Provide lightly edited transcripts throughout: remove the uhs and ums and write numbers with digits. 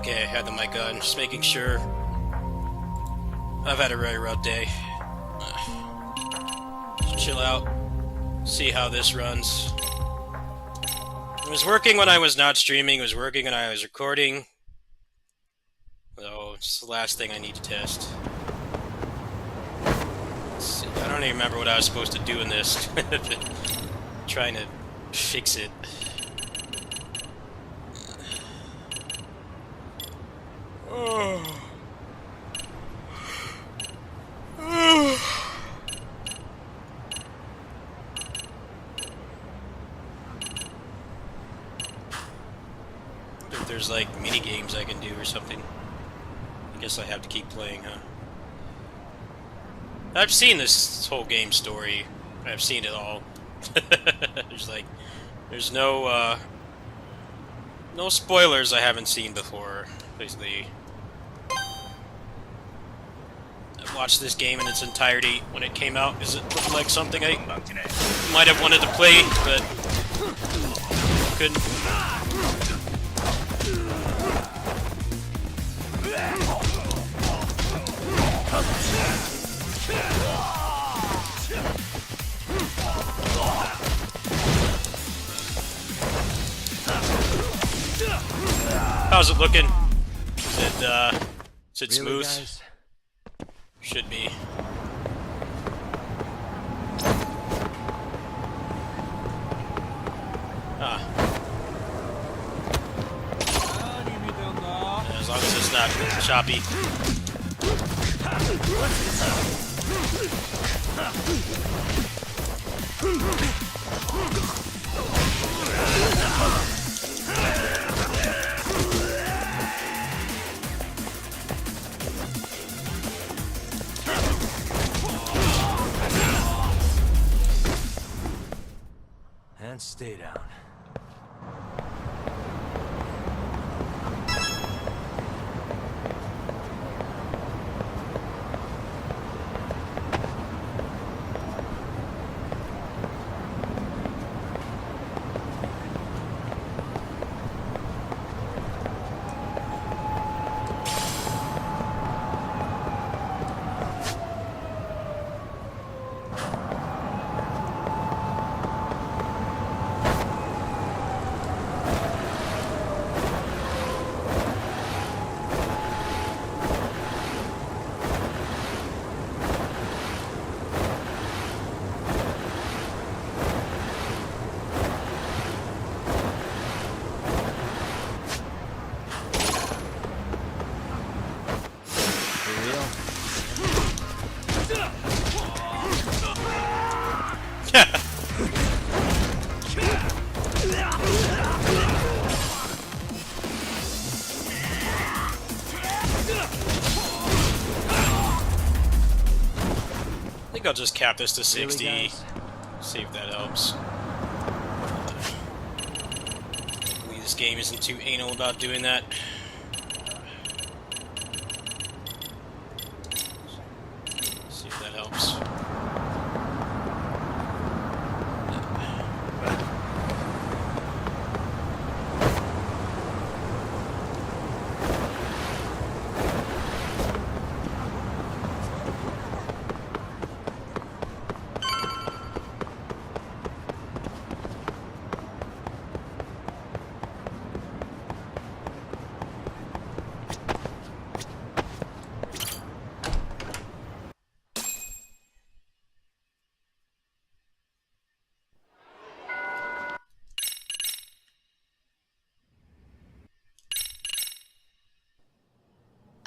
Okay, I had the mic on, just making sure. I've had a very rough day. Just chill out, see how this runs. It was working when I was not streaming, it was working when I was recording. So, it's the last thing I need to test. Let's see, I don't even remember what I was supposed to do in this. Trying to fix it. If there's like mini games I can do or something. I guess I have to keep playing, huh? I've seen this whole game story. I've seen it all. There's no spoilers I haven't seen before. Basically, I watched this game in its entirety when it came out because it looked like something I might have wanted to play, but couldn't. How's it looking? Is it smooth? Guys? Should be. As long as it's not choppy. And stay down. I think I'll just cap this to 60. Really, See if that helps. Hopefully this game isn't too anal about doing that. See if that helps.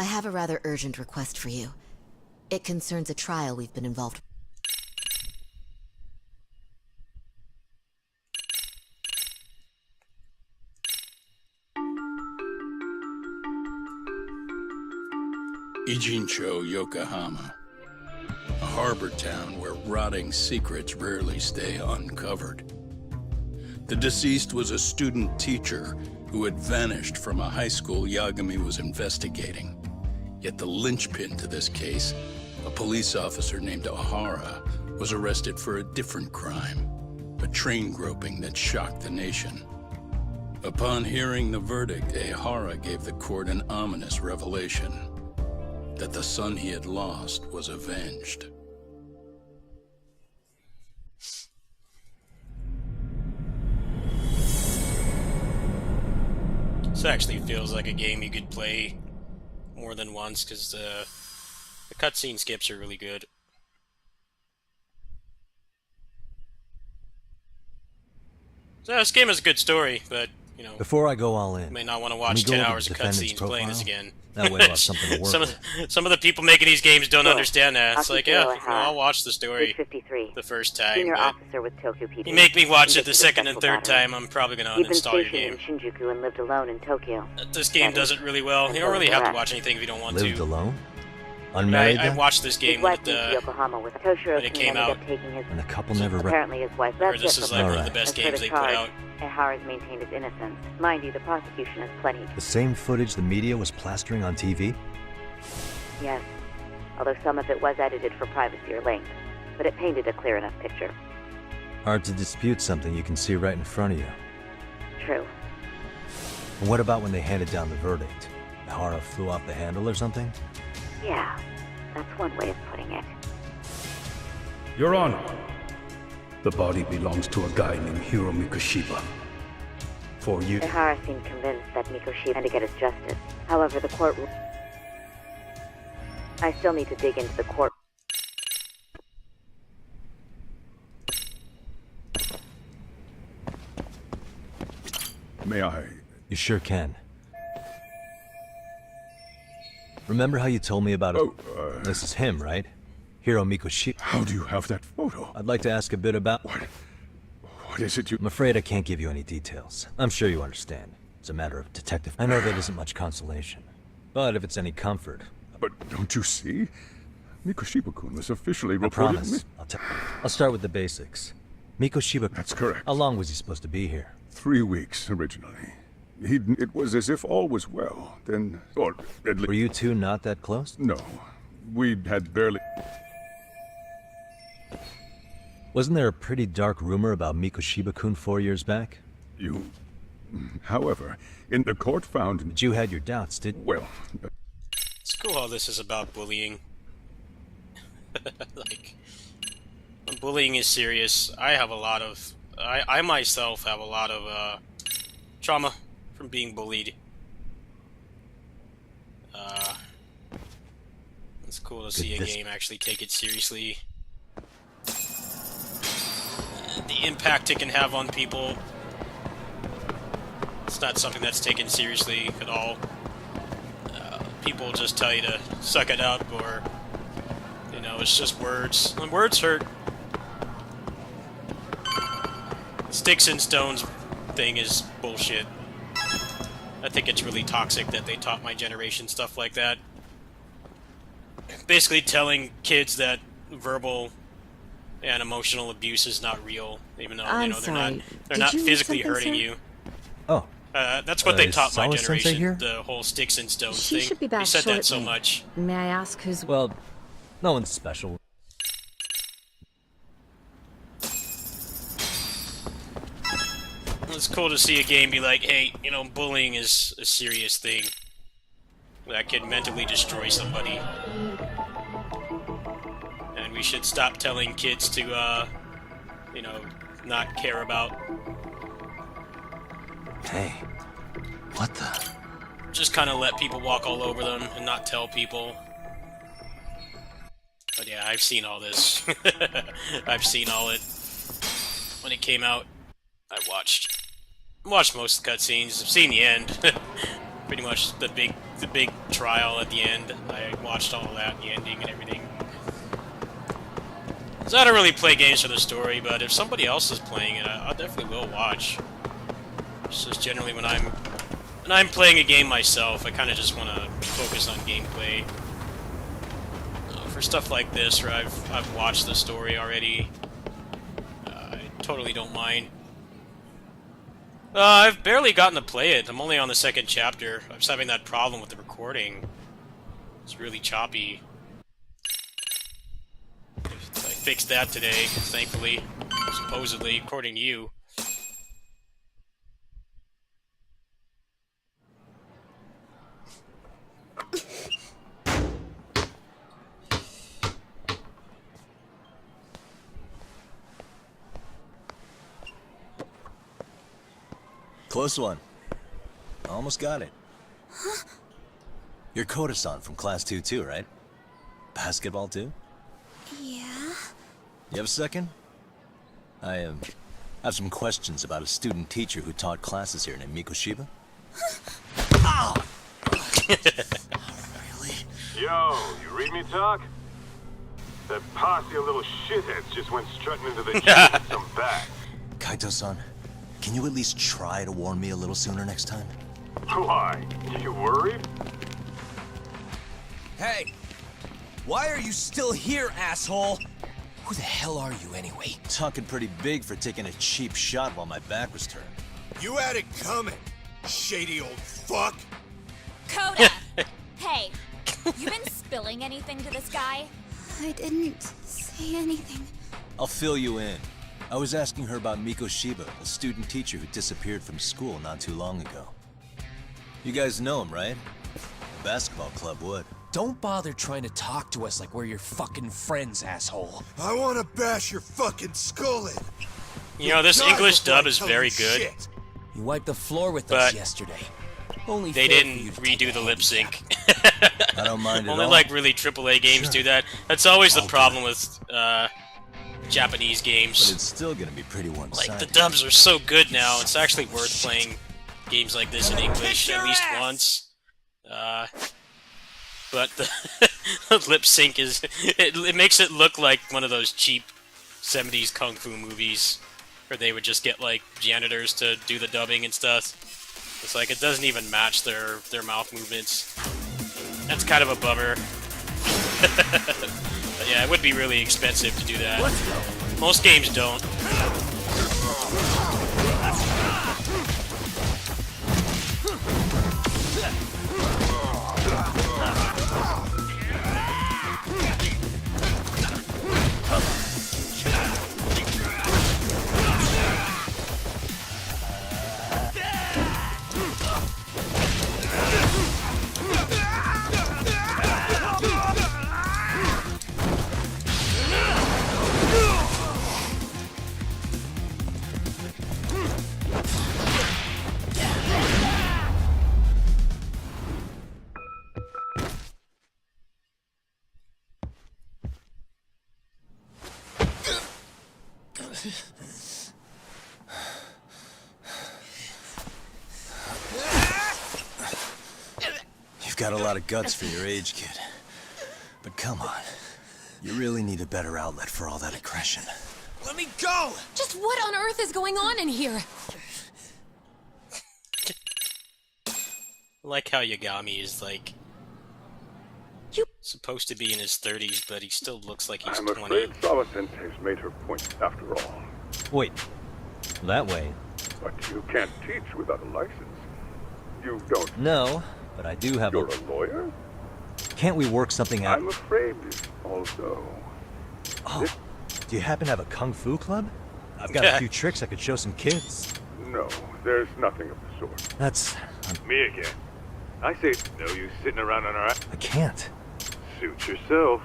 I have a rather urgent request for you. It concerns a trial we've been involved Ijincho, Yokohama. A harbor town where rotting secrets rarely stay uncovered. The deceased was a student teacher who had vanished from a high school Yagami was investigating. Yet the linchpin to this case, a police officer named Ohara, was arrested for a different crime, a train groping that shocked the nation. Upon hearing the verdict, Ehara gave the court an ominous revelation. That the son he had lost was avenged. This actually feels like a game you could play more than once, because the cutscene skips are really good. So this game has a good story, but, you know, Before I go all you in, may not want to let me watch go 10 over hours the of defendant's cutscenes playing this profile. again. That way I'll have something to work some of the people making these games don't Sure. understand that. It's like, yeah, Akihiro you know, I'll watch the story 53. the first time, Senior but officer with Tokyo PD. you make me watch it the Convicted of second and sexual third battery. time, I'm probably going to He'd been uninstall your stationed game. in Shinjuku and lived alone in Tokyo. This game does it really well. You don't really have to watch anything if you don't want lived to. alone? Unmarried I then? watched this His game wife with moved to the... Yokohama with Toshiro when it came ended out. up taking his... And the couple never... Apparently his wife Or left this it is for like one of Alright. the best As for games the they put charge, out. Ehara's maintained his innocence. Mind you, the prosecution has plenty. The same footage the media was plastering on TV? Yes. Although some of it was edited for privacy or length. But it painted a clear enough picture. Hard to dispute something you can see right in front of you. True. And what about when they handed down the verdict? Ehara flew off the handle or something? Yeah. That's one way of putting it. Your Honor, the body belongs to a guy named Hiro Mikoshiba. For you... Ehara seemed convinced that Mikoshi had to get his justice. However, the court... I still need to dig into the court... May I... You sure can. Remember how you told me about it? Oh, This is him, right? Hiro Mikoshiba. how do you have that photo? I'd like to ask a bit about... What is it you... I'm afraid I can't give you any details. I'm sure you understand. It's a matter of detective... I know that isn't much consolation. But if it's any comfort... But don't you see? Mikoshiba-kun was officially I reported... promise. I'll start with the basics. Mikoshiba... That's correct. How long was he supposed to be here? 3 weeks, originally. It was as if all was well, then... Or at Were least... you two not that close? No. We had barely... Wasn't there a pretty dark rumor about Mikoshiba-kun 4 years back? You... However, in the court found... But you had your doubts, didn't... Well... It's cool how this is about bullying. Like, when bullying is serious, I have a lot of... I myself have a lot of, trauma from being bullied. It's cool to see a game actually take it seriously. The impact it can have on people. It's not something that's taken seriously at all. People just tell you to suck it up, or, you know, it's just words. And words hurt. The sticks and stones thing is bullshit. I think it's really toxic that they taught my generation stuff like that. Basically telling kids that verbal and emotional abuse is not real, even though, you know, they're not physically hurting you. Oh. That's what they Is taught my Sawa-sensei generation, here? the whole sticks and stones She thing. should be back They said that so shortly. much. May I ask who's... Well, no one's special. It's cool to see a game be like, hey, you know, bullying is a serious thing that can mentally destroy somebody. And we should stop telling kids to, you know, not care about. Hey. What the... Just kind of let people walk all over them and not tell people. But yeah, I've seen all this. I've seen all it. When it came out, I watched most of the cutscenes. I've seen the end. Pretty much the big trial at the end. I watched all of that, the ending and everything. So I don't really play games for the story, but if somebody else is playing it, I definitely will watch. It's just generally when I'm playing a game myself, I kind of just want to focus on gameplay. For stuff like this, where I've watched the story already, I totally don't mind. I've barely gotten to play it. I'm only on the second chapter. I was having that problem with the recording. It's really choppy. I fixed that today, thankfully. Supposedly, according to you. Close one. Almost got it. Huh? You're Koda-san from Class 2 too, right? Basketball too? Yeah? You have a second? I have some questions about a student teacher who taught classes here named Mikoshiba. Ow! Really? Yo, you read me talk? That posse of little shitheads just went strutting into the gym with some bat. Kaito-san, can you at least try to warn me a little sooner next time? Why? You worried? Hey! Why are you still here, asshole? Who the hell are you, anyway? Talking pretty big for taking a cheap shot while my back was turned. You had it coming, shady old fuck! Coda! Hey, you been spilling anything to this guy? I didn't say anything. I'll fill you in. I was asking her about Mikoshiba, a student teacher who disappeared from school not too long ago. You guys know him, right? The basketball club would. Don't bother trying to talk to us like we're your fucking friends, asshole. I wanna bash your fucking skull in! You know, this English dub is very good. Shit. You wiped the floor with But us yesterday. Only they fair didn't for you to take redo a the lip sync. I don't mind at Only all. like really AAA games do that. That's always the problem with Japanese But games. it's still gonna be pretty one-sided. Like the dubs are so good now. It's actually worth playing games like this in English at least once. But the lip sync is it makes it look like one of those cheap 70s kung fu movies where they would just get like janitors to do the dubbing and stuff. It's like it doesn't even match their mouth movements. That's kind of a bummer. But yeah, it would be really expensive to do that. Most games don't. You've got a lot of guts for your age, kid. But come on. You really need a better outlet for all that aggression. Let me go! Just what on earth is going on in here? I like how Yagami is like supposed to be in his 30s, but he still looks like he's I'm 20. afraid Sawa-sensei's made her point after all. Wait. That way? But you can't teach without a license. You don't. No, but I do have You're a lawyer? Can't we work something out? I'm afraid also. Oh, do you happen to have a kung fu club? I've got a few tricks I could show some kids. No, there's nothing of the sort. That's... Me again. I say no use sitting around on our... I can't. Suit yourself.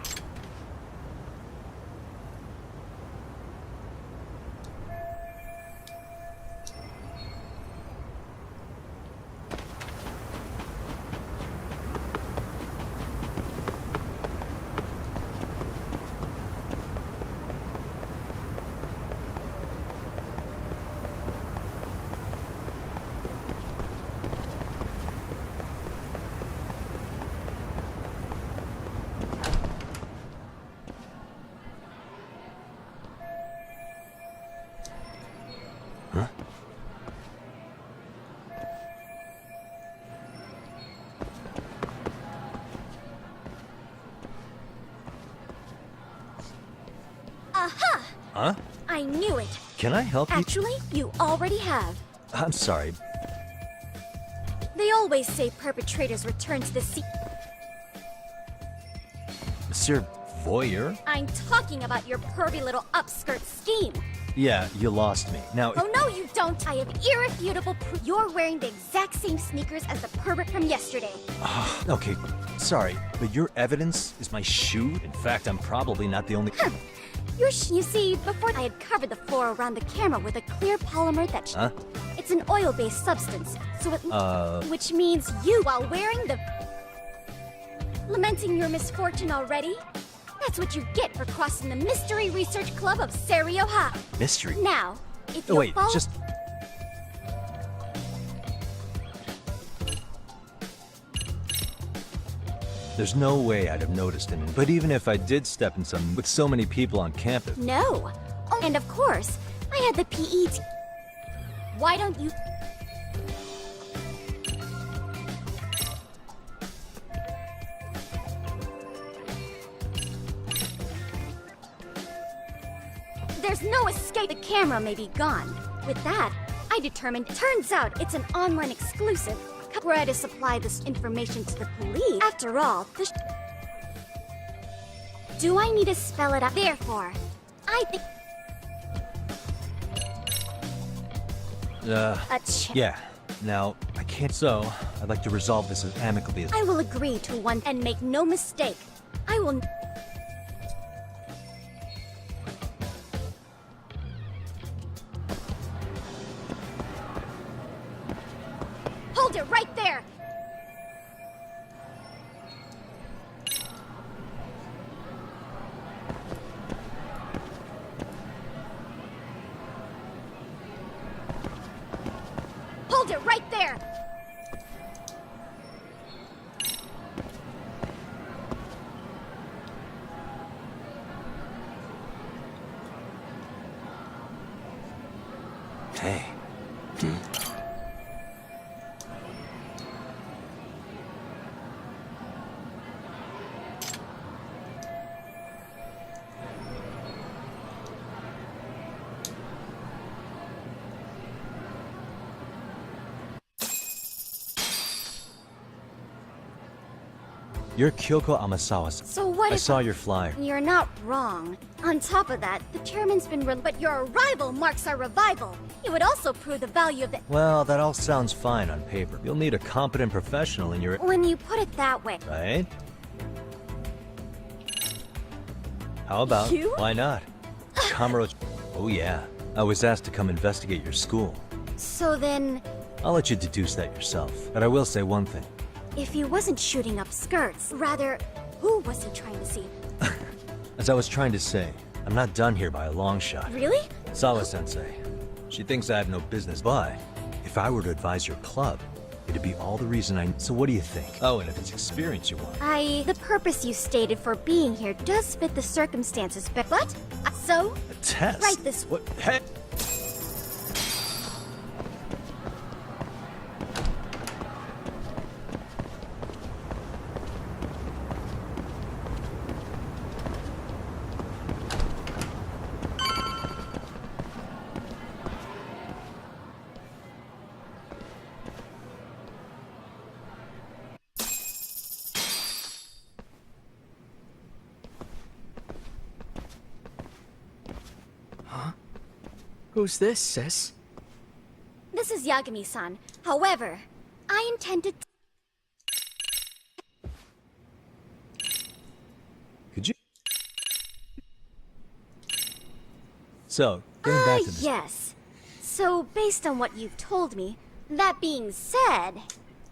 Huh? Aha! Huh? I knew it. Can I help you? Actually, you already have. I'm sorry. They always say perpetrators return to the scene. Monsieur Voyeur? I'm talking about your pervy little upskirt scheme. Yeah, you lost me. Now... Oh no, you don't! I have irrefutable proof. You're wearing the exact same sneakers as the pervert from yesterday. Okay, sorry, but your evidence is my shoe? In fact, I'm probably not the only... You see, before I had covered the floor around the camera with a clear polymer that... Huh? It's It's an oil-based substance, so it... Which means you, while wearing the... Lamenting your misfortune already? That's what you get for crossing the Mystery Research Club of Serioha. Mystery? Now, if Oh, you wait, follow... just... There's no way I'd have noticed him, but even if I did step in some with so many people on campus... No. Oh, and of course, I had the PE... Why don't you... There's no escape. The camera may be gone. With that, I determined... Turns out it's an online exclusive. Where I had to supply this information to the police. After all, do I need to spell it out? Therefore, I think... Yeah. Now, I can't, so I'd like to resolve this as amicably as... I will agree to one and make no mistake. I will... Hold it right there! Hold it right there! Hey. You're Kyoko Amasawa. So what I if... saw your flyer. You're not wrong. On top of that, the chairman's been but your arrival marks our revival. It would also prove the value of the... Well, that all sounds fine on paper. You'll need a competent professional in your... When you put it that way... Right? How about... You? Why not? Kamuro... Oh yeah. I was asked to come investigate your school. So then... I'll let you deduce that yourself. But I will say one thing. If he wasn't shooting up skirts, rather, who was he trying to see? As I was trying to say, I'm not done here by a long shot. Really? Sawa-sensei. She thinks I have no business, but if I were to advise your club, it'd be all the reason I... So what do you think? Oh, and if it's experience you want. The purpose you stated for being here does fit the circumstances, but what? So? A test? Right this... What? Hey! Who's this, sis? This is Yagami-san. However, I intended... Could you... So, getting back to this... yes. So, based on what you've told me, that being said,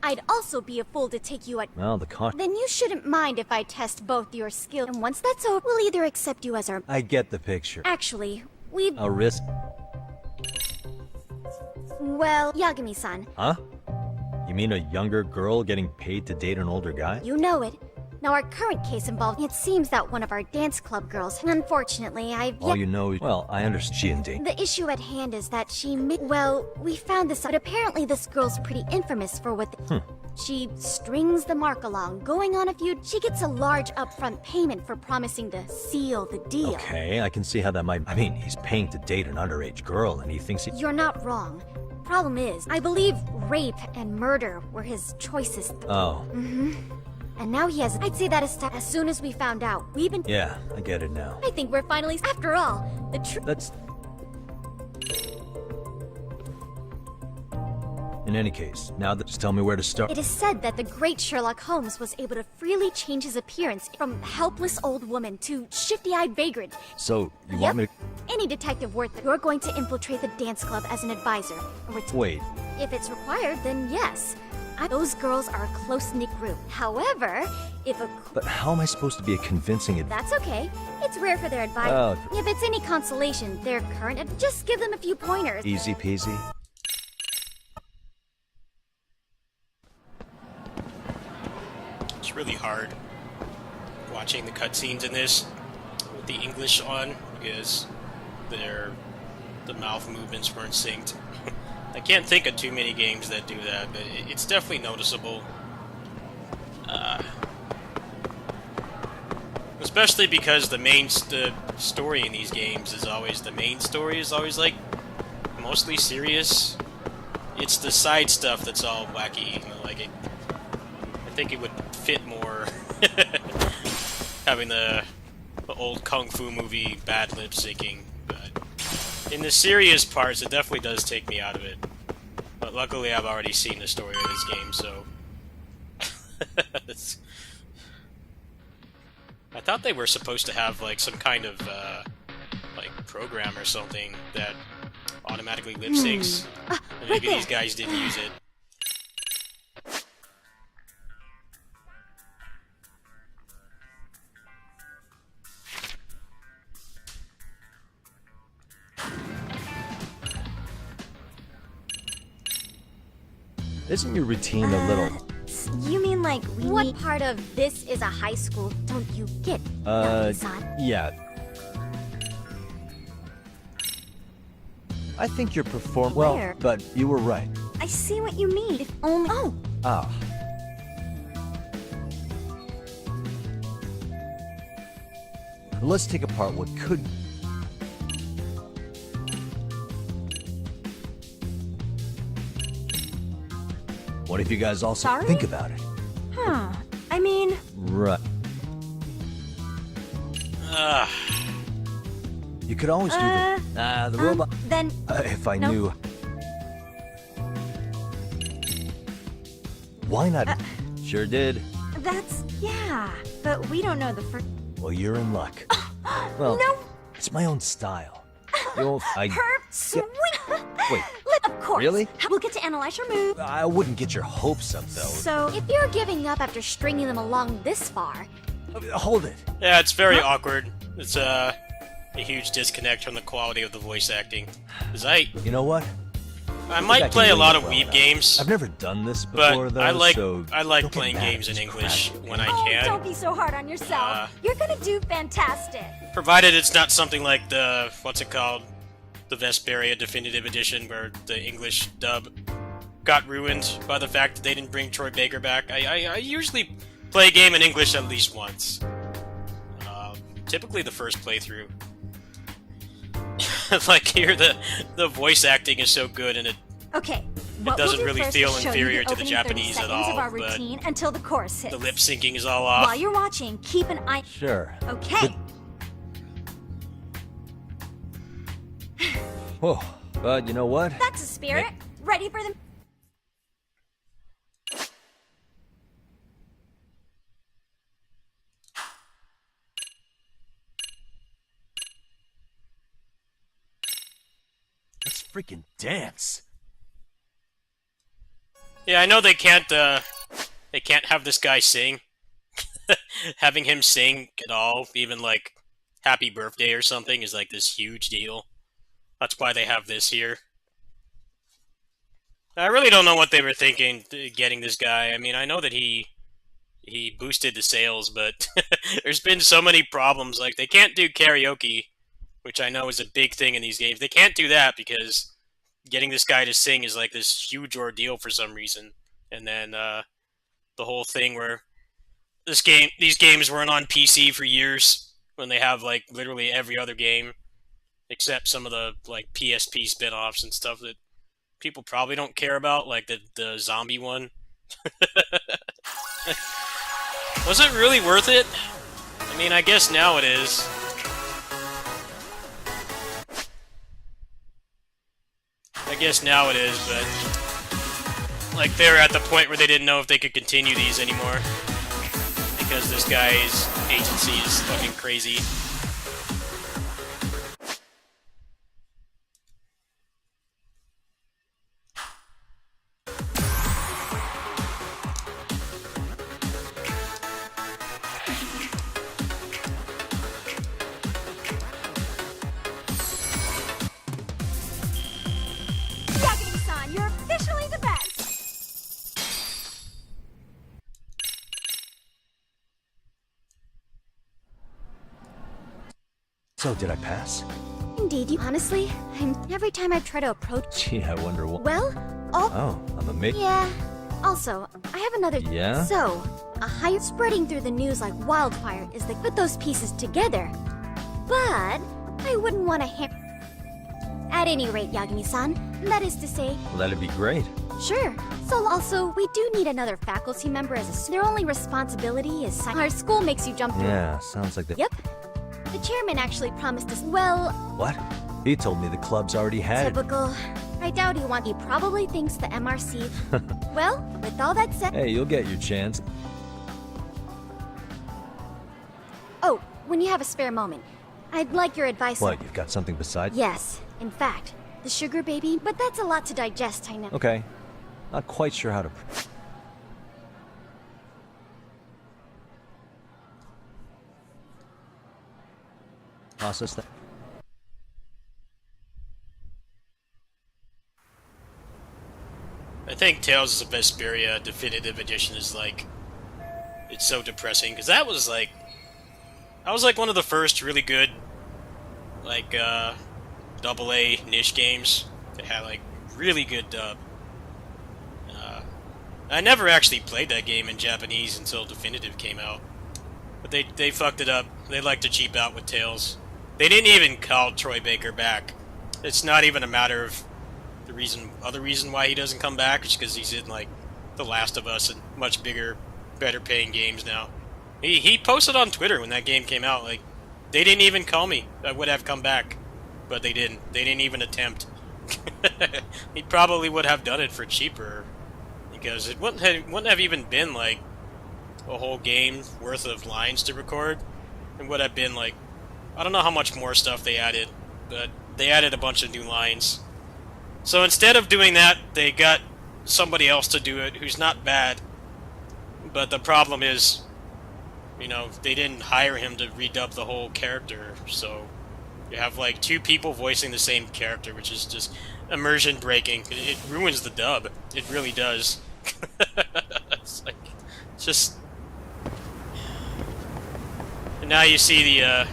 I'd also be a fool to take you at... Well, the con... Then you shouldn't mind if I test both your skills, and once that's over, we'll either accept you as our... I get the picture. Actually, we've... A risk... Well, Yagami-san. Huh? You mean a younger girl getting paid to date an older guy? You know it. Now, our current case involved... It seems that one of our dance club girls... Unfortunately, I've yet... All you know is... Well, I understand, G&D. The issue at hand is that she... Well, we found this out. But apparently this girl's pretty infamous for what... She strings the mark along, going on a feud. She gets a large upfront payment for promising to seal the deal. Okay, I can see how that might... I mean, he's paying to date an underage girl, and he thinks he... You're not wrong. Problem is, I believe rape and murder were his choices. Oh. And now he has... I'd say that as soon as we found out, we've been... Yeah, I get it now. I think we're finally... After all, the truth... That's... In any case, now that just tell me where to start. It is said that the great Sherlock Holmes was able to freely change his appearance from helpless old woman to shifty-eyed vagrant. So, you want me to... Any detective worth it, you're going to infiltrate the dance club as an advisor. Wait. If it's required, then yes. Those girls are a close-knit group. However, if a... But how am I supposed to be a convincing That's okay. It's rare for their advice. Oh. If it's any consolation, their current... Just give them a few pointers. Easy peasy? It's really hard watching the cutscenes in this with the English on because the mouth movements weren't synced. I can't think of too many games that do that, but it's definitely noticeable. Especially because the story in these games is always the main story is always like mostly serious. It's the side stuff that's all wacky. You know, like I think it would fit more having the old kung fu movie bad lip syncing. In the serious parts, it definitely does take me out of it. But luckily, I've already seen the story of this game, so... I thought they were supposed to have, like, some kind of, like, program or something that automatically lip syncs. And maybe these guys didn't use it. Isn't your routine a little... You mean like what part of this is a high school don't you get? Yeah. I think you're well, but you were right. I see what you mean. If only... Oh! Ah. Let's take apart what could... What if you guys also think about it? Huh. I mean... Right. You could always do the robot... Then... if I knew... Why not? Sure did. That's... yeah. But we don't know the first... Well, you're in luck. Well, no! It's my own style. You'll... Sweet! Wait. Of course. Really? We'll get to analyze your move. I wouldn't get your hopes up, though. So, if you're giving up after stringing them along this far... Hold it. Yeah, it's very awkward. It's a huge disconnect from the quality of the voice acting. You know what? I might play a lot of Weeb games. I've never done this before, but though, I like playing games in English when I can. Don't be so hard on yourself. You're gonna do fantastic. Provided it's not something like the... what's it called? The Vesperia Definitive Edition, where the English dub got ruined by the fact that they didn't bring Troy Baker back. I usually play a game in English at least once. Typically the first playthrough. Like here, the voice acting is so good, and it doesn't really feel inferior to the Japanese at all. But until the chorus hits. The lip syncing is all off. While you're watching, keep an eye. Sure. Okay. Whoa, but you know what? That's a spirit. Ready for the... Let's freaking dance. Yeah, I know they can't have this guy sing. Having him sing at all, even like Happy Birthday or something, is like this huge deal. That's why they have this here. I really don't know what they were thinking getting this guy. I mean, I know that he boosted the sales, but there's been so many problems. Like, they can't do karaoke, which I know is a big thing in these games. They can't do that because getting this guy to sing is like this huge ordeal for some reason. And then the whole thing where these games weren't on PC for years, when they have like literally every other game. Except some of the like PSP spin-offs and stuff that people probably don't care about, like the zombie one. Was it really worth it? I mean, I guess now it is. I guess now it is, but Like, they're at the point where they didn't know if they could continue these anymore. Because this guy's agency is fucking crazy. Yagami-san, you're officially the best! So, did I pass? Indeed, you honestly, every time I try to approach... Gee, I wonder what... Well, all... Oh, I'm a mate. Yeah. Also, I have another... Yeah? So, a hype spreading through the news like wildfire is they put those pieces together. But, I wouldn't want to At any rate, Yagami-san, that is to say... Well, that'd be great. Sure. So also, we do need another faculty member as their only responsibility is our school makes you jump through. Yeah, sounds like the... Yep. The chairman actually promised us, well... What? He told me the club's already had it. Typical. I doubt he probably thinks the MRC... Well, with all that said... Hey, you'll get your chance. Oh, when you have a spare moment, I'd like your advice on... What, you've got something besides? Yes. In fact, the sugar baby, but that's a lot to digest, I know. Okay. Not quite sure how to... process that. I think Tales of Vesperia Definitive Edition is like... It's so depressing, because that was like one of the first really good, like, AA niche games that had, like, really good dub. I never actually played that game in Japanese until Definitive came out. But they fucked it up. They like to cheap out with Tales. They didn't even call Troy Baker back. It's not even a matter of the other reason why he doesn't come back, is because he's in, like, The Last of Us and much bigger, better paying games now. He posted on Twitter when that game came out, like, they didn't even call me. I would have come back. But they didn't. They didn't even attempt. He probably would have done it for cheaper. Because it wouldn't have even been, like, a whole game worth of lines to record. It would have been, like, I don't know how much more stuff they added, but they added a bunch of new lines. So instead of doing that, they got somebody else to do it who's not bad. But the problem is, you know, they didn't hire him to redub the whole character, so you have, like, two people voicing the same character, which is just immersion breaking. It ruins the dub. It really does. It's like, just... And now you see the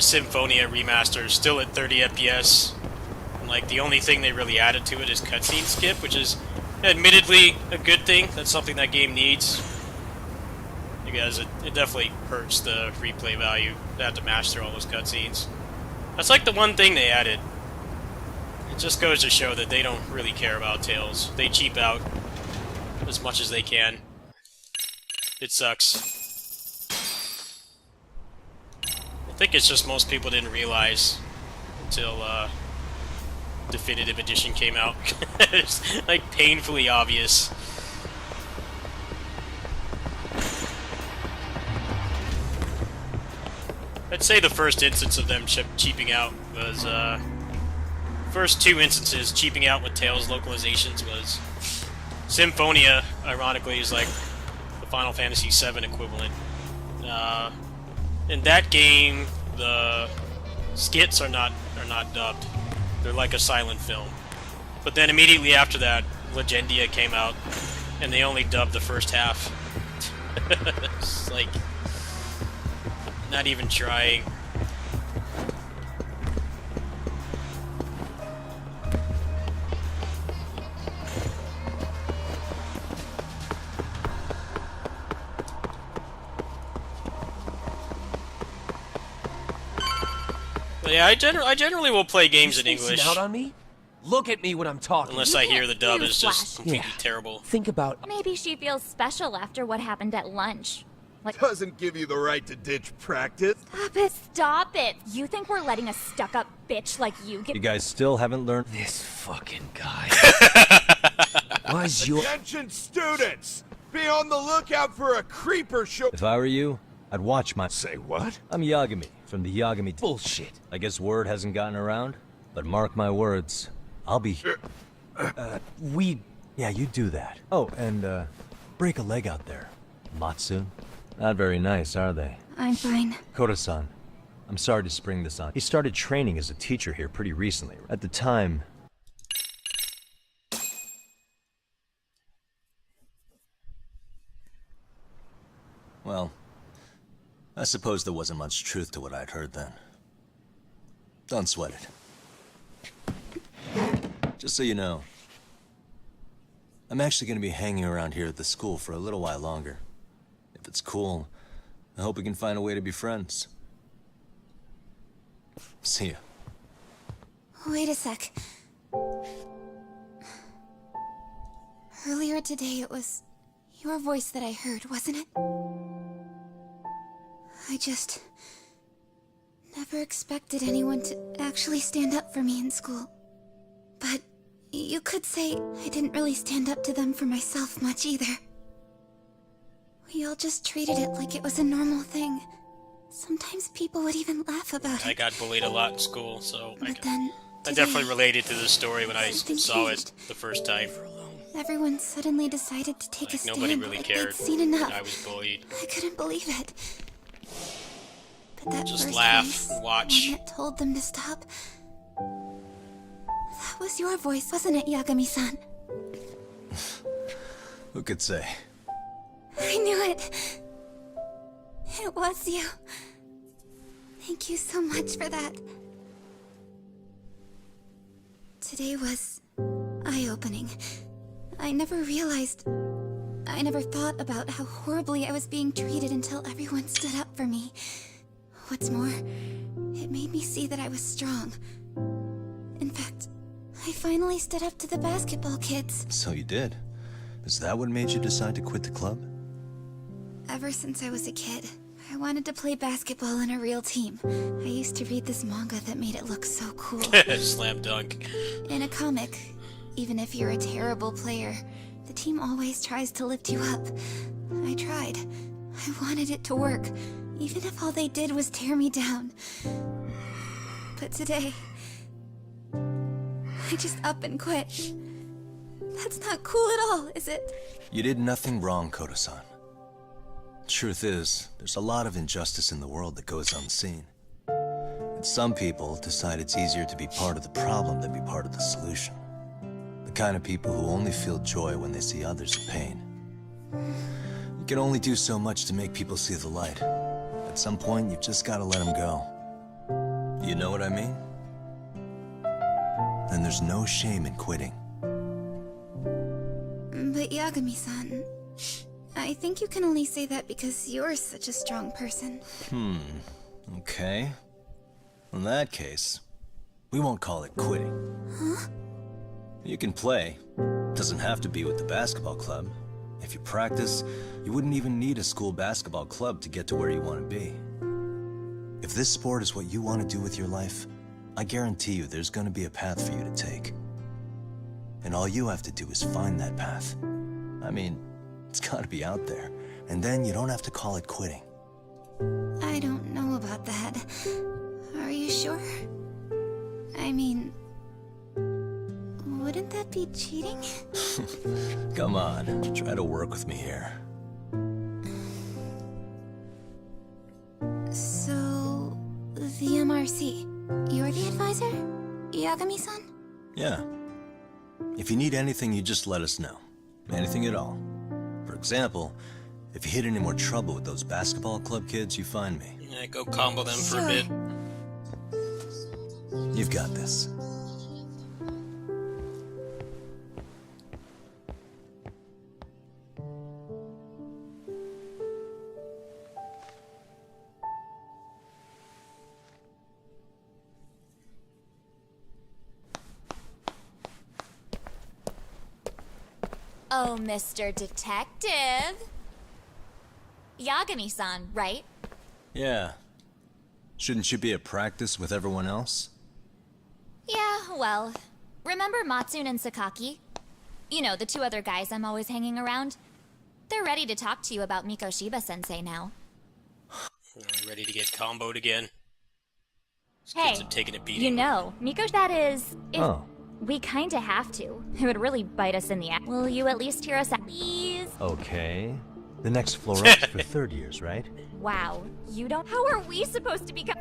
Symphonia remaster still at 30 FPS. And, like, the only thing they really added to it is cutscene skip, which is admittedly a good thing. That's something that game needs. Because it definitely hurts the replay value to have to match through all those cutscenes. That's like the one thing they added. It just goes to show that they don't really care about Tales. They cheap out as much as they can. It sucks. I think it's just most people didn't realize until Definitive Edition came out. It's like painfully obvious. I'd say the first instance of them cheaping out was, first two instances cheaping out with Tales localizations was Symphonia, ironically, is like the Final Fantasy VII equivalent. In that game, the skits are not dubbed. They're like a silent film. But then immediately after that, Legendia came out, and they only dubbed the first half. It's like... not even trying. But yeah, I generally will play games in English. Out on me? Look at me when I'm talking. Unless I hear the dub is just completely terrible. Think about... Maybe she feels special after what happened at lunch. Like, Doesn't give you the right to ditch practice. Stop it. stop it! You think we're letting a stuck-up bitch like you get— You guys still haven't learned? This fucking guy. Why's your... Attention students! Be on the lookout for a creeper show. If I were you, I'd watch my... Say what? I'm Yagami, from the Yagami... Bullshit. I guess word hasn't gotten around, but mark my words, I'll be... Yeah, you do that. Oh, and, break a leg out there. Matsu? Not very nice, are they? I'm fine. Koda-san, I'm sorry to spring this on. He started training as a teacher here pretty recently. At the time... Well, I suppose there wasn't much truth to what I'd heard then. Don't sweat it. Just so you know, I'm actually going to be hanging around here at the school for a little while longer. If it's cool, I hope we can find a way to be friends. See ya. Wait a sec. Earlier today, it was your voice that I heard, wasn't it? I just never expected anyone to actually stand up for me in school. But you could say I didn't really stand up to them for myself much either. We all just treated it like it was a normal thing. Sometimes people would even laugh about it. I got bullied a lot in school, so But then, I today, definitely related to this story when I something saw changed. it the first time. Everyone suddenly decided to take a Like, stand. nobody really like cared they'd seen enough. I was bullied. I couldn't believe it. But that Just first laugh voice, and watch. one that told them to stop. That was your voice, wasn't it, Yagami-san? Who could say? I knew it. It was you. Thank you so much for that. Today was eye-opening. I never thought about how horribly I was being treated until everyone stood up for me. What's more, it made me see that I was strong. In fact, I finally stood up to the basketball kids. So you did. Is that what made you decide to quit the club? Ever since I was a kid, I wanted to play basketball in a real team. I used to read this manga that made it look so cool. Slam dunk. In a comic, even if you're a terrible player, the team always tries to lift you up. I tried. I wanted it to work, even if all they did was tear me down. But today, I just up and quit. That's not cool at all, is it? You did nothing wrong, Koda-san. Truth is, there's a lot of injustice in the world that goes unseen. And some people decide it's easier to be part of the problem than be part of the solution. The kind of people who only feel joy when they see others in pain. You can only do so much to make people see the light. At some point, you've just got to let them go. You know what I mean? Then there's no shame in quitting. But Yagami-san, I think you can only say that because you're such a strong person. Okay. In that case, we won't call it quitting. Huh? You can play. Doesn't have to be with the basketball club. If you practice, you wouldn't even need a school basketball club to get to where you want to be. If this sport is what you want to do with your life, I guarantee you there's going to be a path for you to take. And all you have to do is find that path. I mean, it's got to be out there. And then you don't have to call it quitting. I don't know about that. Are you sure? I mean, wouldn't that be cheating? Come on, try to work with me here. So, the MRC, you're the advisor? Yagami-san? Yeah. If you need anything, you just let us know. Anything at all. For example, if you hit any more trouble with those basketball club kids, you find me. Yeah, go combo them for a Sure. bit. You've got this. Oh, Mr. Detective. Yagami-san, right? Yeah. Shouldn't you be at practice with everyone else? Yeah, well, remember Matsune and Sakaki? You know, the two other guys I'm always hanging around? They're ready to talk to you about Mikoshiba-sensei now. Ready to get comboed again. These Hey, kids are taking a beating. you know, that is... Oh. We kinda have to. It would really bite us in the ass. Will you at least hear us out, please? Okay. The next floor up's for third years, right? Wow, you don't... How are we supposed to become...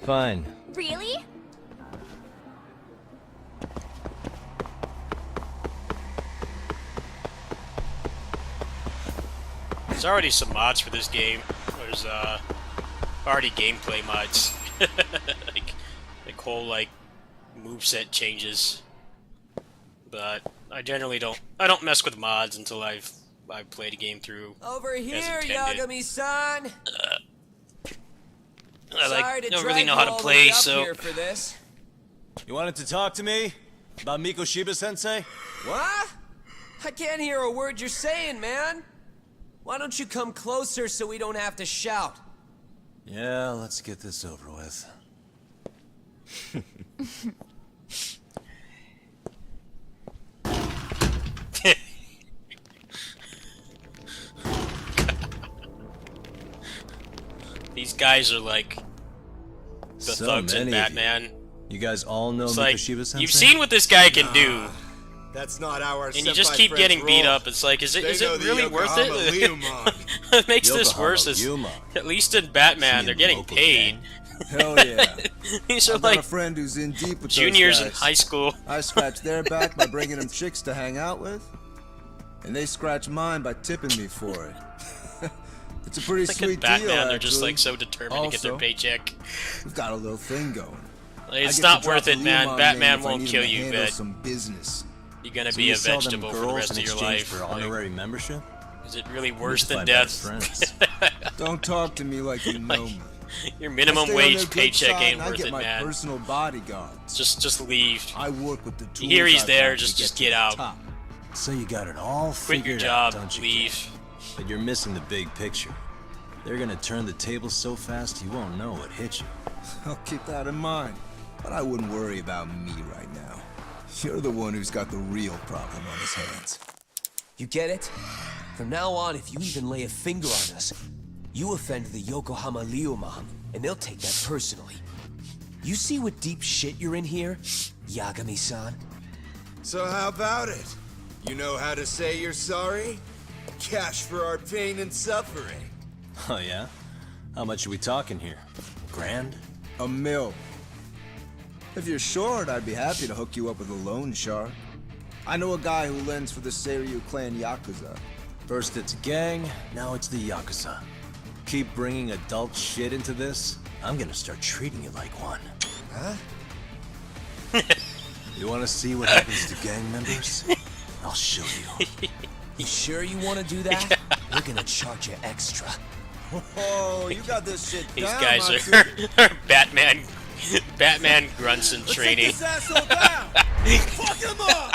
Fine. Really? There's already some mods for this game. There's already gameplay mods. like whole like moveset changes. But I generally don't mess with mods until I've played a game through. Over as here, intended. Yagami-san. I don't really know how to play, so for this. You wanted to talk to me? About Mikoshiba-sensei? What? I can't hear a word you're saying, man. Why don't you come closer so we don't have to shout? Yeah, let's get this over with. these guys are like the So thugs in many of Batman. You guys all know It's like, Mikoshiba-sensei? you've seen what this guy can do, That's not our and you just keep getting beat up. It's like, is it really worth it? What makes this worse is, at least in Batman, they're getting paid. Hell yeah. These are I've got like a friend who's in deep with juniors those in guys. high school. I scratch their back by bringing them chicks to hang out with, and they scratch mine by tipping me for it. It's a pretty Like in sweet Batman, deal, they're just actually. like so determined to get their Also, paycheck. We've got a little thing going. Like, it's I get not to drop worth the it, man. Leomon Batman name if I won't need kill him to you, handle but some business. you're gonna So be you a sell them vegetable for the girls rest in of your exchange life. for Like, honorary membership? is it really worse to than find death? best Don't talk to me like you know me. Your I minimum stay on wage their good paycheck side, ain't and I worth get it, my man. personal bodyguards. Just leave. I work with the tools You hear he's I there, found to just to get the out. top. So you got it all Quit your figured job, out, don't you? leave. But you're missing the big picture. They're gonna turn the tables so fast you won't know what hit you. I'll keep that in mind. But I wouldn't worry about me right now. You're the one who's got the real problem on his hands. You get it? From now on, if you even lay a finger on us, you offend the Yokohama Leomon, and they'll take that personally. You see what deep shit you're in here, Yagami-san? So how about it? You know how to say you're sorry? Cash for our pain and suffering. Oh yeah? How much are we talking here? Grand? $1 million. If you're short, I'd be happy to hook you up with a loan shark. I know a guy who lends for the Seiryu clan Yakuza. First it's gang, now it's the Yakuza. Keep bringing adult shit into this, I'm gonna start treating you like one. Huh? You wanna see what happens to gang members? I'll show you. You sure you want to do that? We're gonna charge you extra. Oh, you got this shit These down, guys Matsu. are Batman grunts in Let's training. take this asshole down! Fuck him up!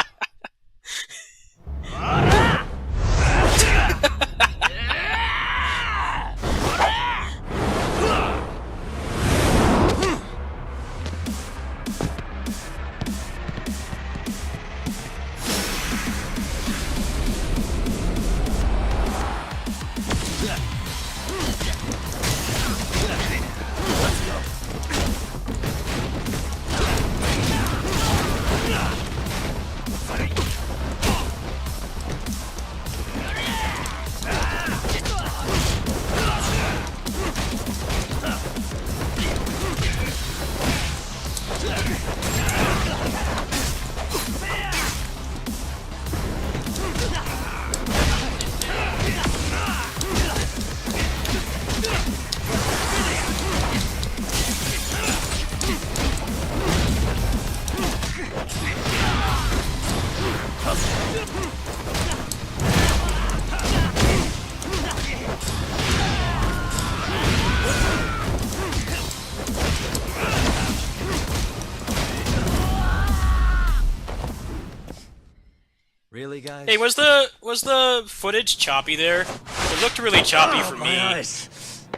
Really, guys? Hey, was the footage choppy there? It looked really choppy for me.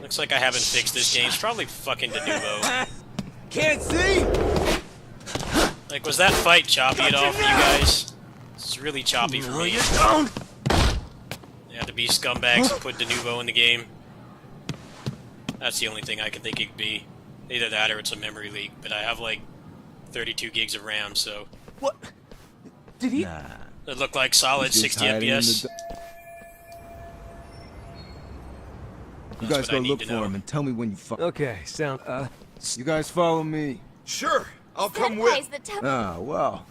Looks like I haven't fixed this game. It's probably fucking de novo. Can't see! Like, was that fight choppy at all for you guys? It's really choppy for me. They had to be scumbags and put de novo in the game. That's the only thing I can think it could be. Either that or it's a memory leak, but I have like 32 gigs of RAM, so... What? Did he? Nah. It looked like solid 60 FPS. You guys go look for him and tell me when you Okay, sound. You guys follow me. Sure, I'll come with. Ah, well.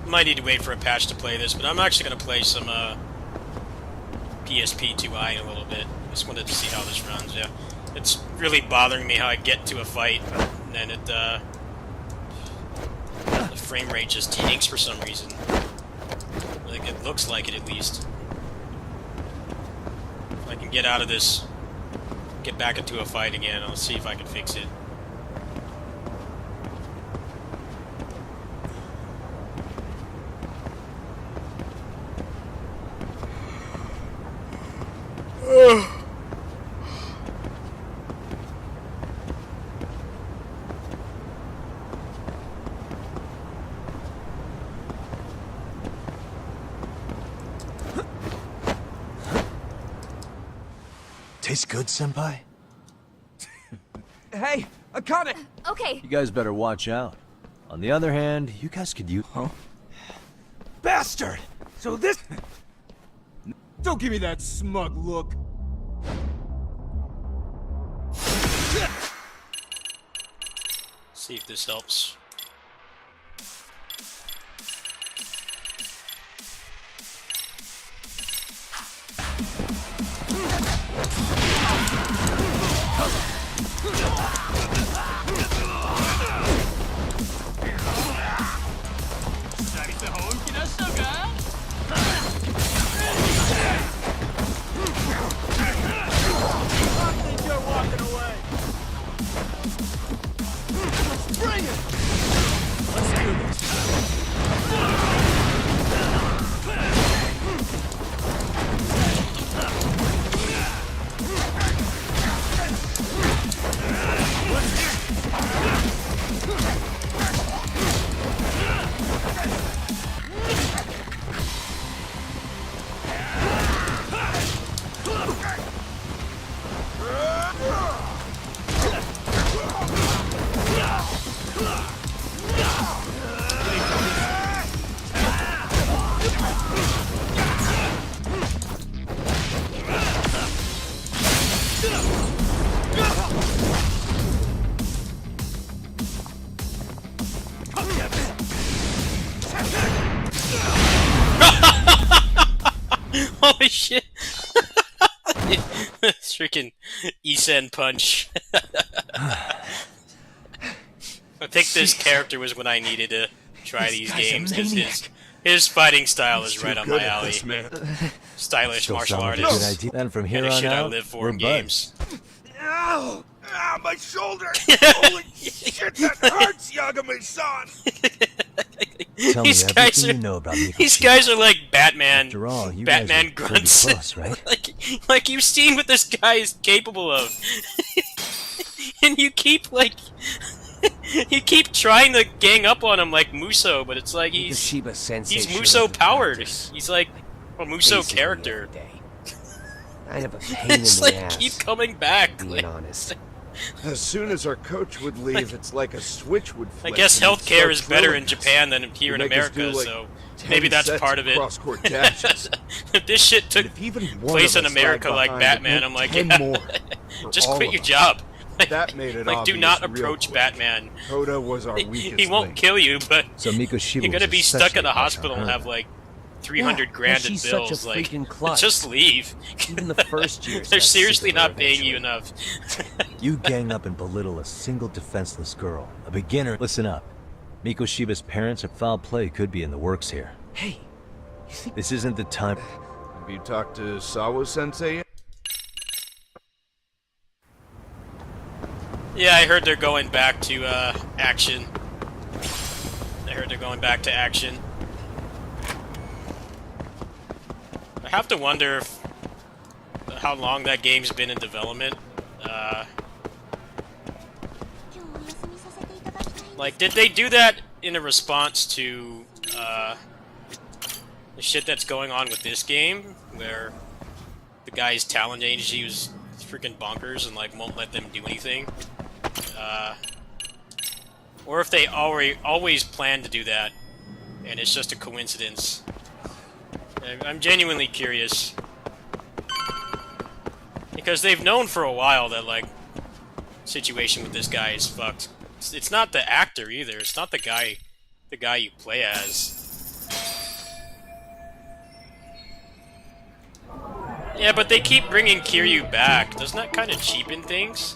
Might need to wait for a patch to play this, but I'm actually going to play some PSP2i in a little bit. Just wanted to see how this runs, yeah. It's really bothering me how I get to a fight, and then it, the frame rate just tanks for some reason. Like, it looks like it, at least. If I can get out of this, get back into a fight again, I'll see if I can fix it. Tastes good, Senpai? Hey, Akane! Okay. You guys better watch out. On the other hand, you guys could use... Huh? Bastard! So this... Don't give me that smug look. See if this helps. Holy shit! This freaking Isen punch. I think this character was when I needed to try these games, because his fighting style is right up my alley. Stylish Still martial sounds like a artist. good idea. Then from here Kind of on shit I out, live for we're in games. Ow! Ah, my shoulder! Holy shit, that hurts, Yagami-san! Tell me These guys everything are, you know about these Mikoshi. guys are like Batman. After all, you Batman guys were pretty grunts. close, right? like you've seen what this guy is capable of, and you keep you keep trying to gang up on him like Muso, but it's like he's Muso powered. He's like a Muso character. Kind of a pain in It's the like ass, keep coming back. being honest. As soon as our coach would leave, it's like a switch would I flip. guess and he'd healthcare start is better drilling in us. Japan than here in He'd make us America, do, like, so 10 maybe that's sets part of it. cross-court dashes. If this shit took If even one place of in us America lagged like behind, Batman, it I'm meant like, 10 yeah, more for just all quit of your us. job. That made it Like, do obvious not real approach quick. Batman. Hoda was our weakest He won't link. kill you, but So Mikoshiba you're gonna was be stuck especially in the harsh on hospital and her. have like 300 grand in she's such a bills. Like, freaking klutz. just leave. Even the first years. They're got sick seriously of her not paying you eventually. enough. You gang up and belittle a single defenseless girl, a beginner. Listen up. Mikoshiba's parents of foul play could be in the works here. Hey, this isn't the time. Have you talked to Sawa-sensei yet? Yeah, I heard they're going back to action. I heard they're going back to action. I have to wonder if, how long that game's been in development. Like, did they do that in a response to the shit that's going on with this game, where the guy's talent agency was freaking bonkers and like won't let them do anything? Or if they always plan to do that, and it's just a coincidence. I'm genuinely curious. Because they've known for a while that, like, situation with this guy is fucked. It's not the actor either. It's not the guy you play as. Yeah, but they keep bringing Kiryu back. Doesn't that kind of cheapen things?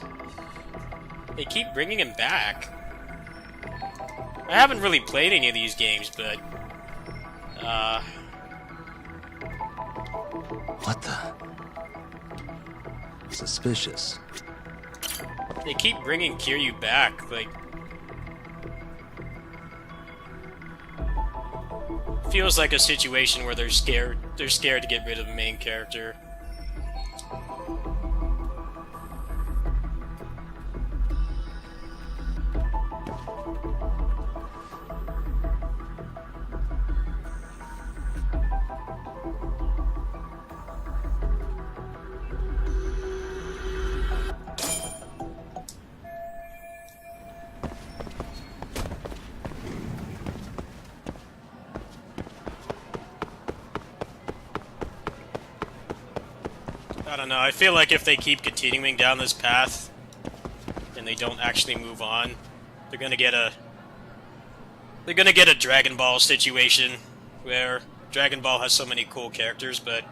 They keep bringing him back. I haven't really played any of these games, but... What the? Suspicious. They keep bringing Kiryu back, like... Feels like a situation where they're scared to get rid of the main character. I don't know, I feel like if they keep continuing down this path, and they don't actually move on, they're gonna get a Dragon Ball situation, where Dragon Ball has so many cool characters, but,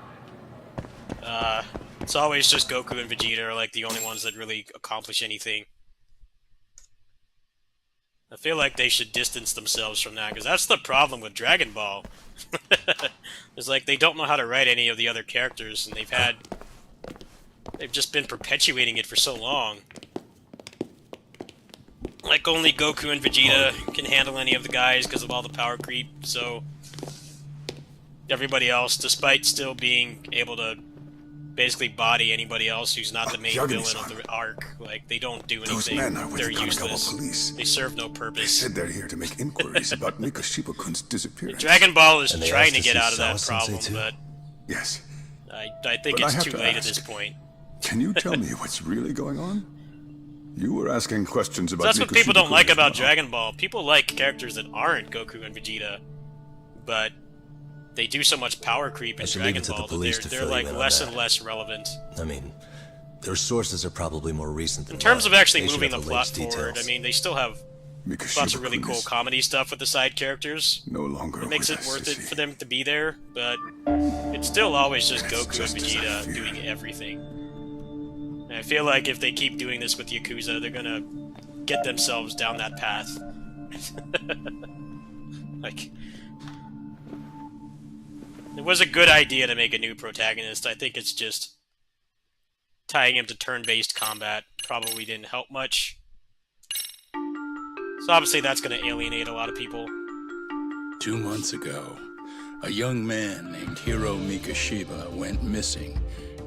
it's always just Goku and Vegeta are like the only ones that really accomplish anything. I feel like they should distance themselves from that, because that's the problem with Dragon Ball. It's like, they don't know how to write any of the other characters, and they've just been perpetuating it for so long. Like, only Goku and Vegeta can handle any of the guys because of all the power creep, so... Everybody else, despite still being able to basically body anybody else who's not the main villain of the arc, like, they don't do anything. They're useless. Police. They serve no purpose. They said they're here to make inquiries about Mikoshiba-kun's disappearance. Dragon Ball is trying to get out of that problem, but... Yes. I think it's too late at this point. Can you tell me what's really going on? You were asking questions about That's what people don't like about well. Dragon Ball. People like characters that aren't Goku and Vegeta, but they do so much power creep in Dragon Ball that they're like less and less relevant. I mean, their sources are probably more recent than In terms of mine. actually They should moving have the plot latest forward, I details. mean, they still have lots of really cool comedy stuff with the side characters. No longer It makes with it us, worth is it he? for them to be there, but it's still always just That's Goku just and as I Vegeta feared. doing everything. And I feel like if they keep doing this with Yakuza, they're gonna get themselves down that path. Like, it was a good idea to make a new protagonist. I think it's just tying him to turn-based combat probably didn't help much. So obviously that's going to alienate a lot of people. 2 months ago, a young man named Hiro Mikoshiba went missing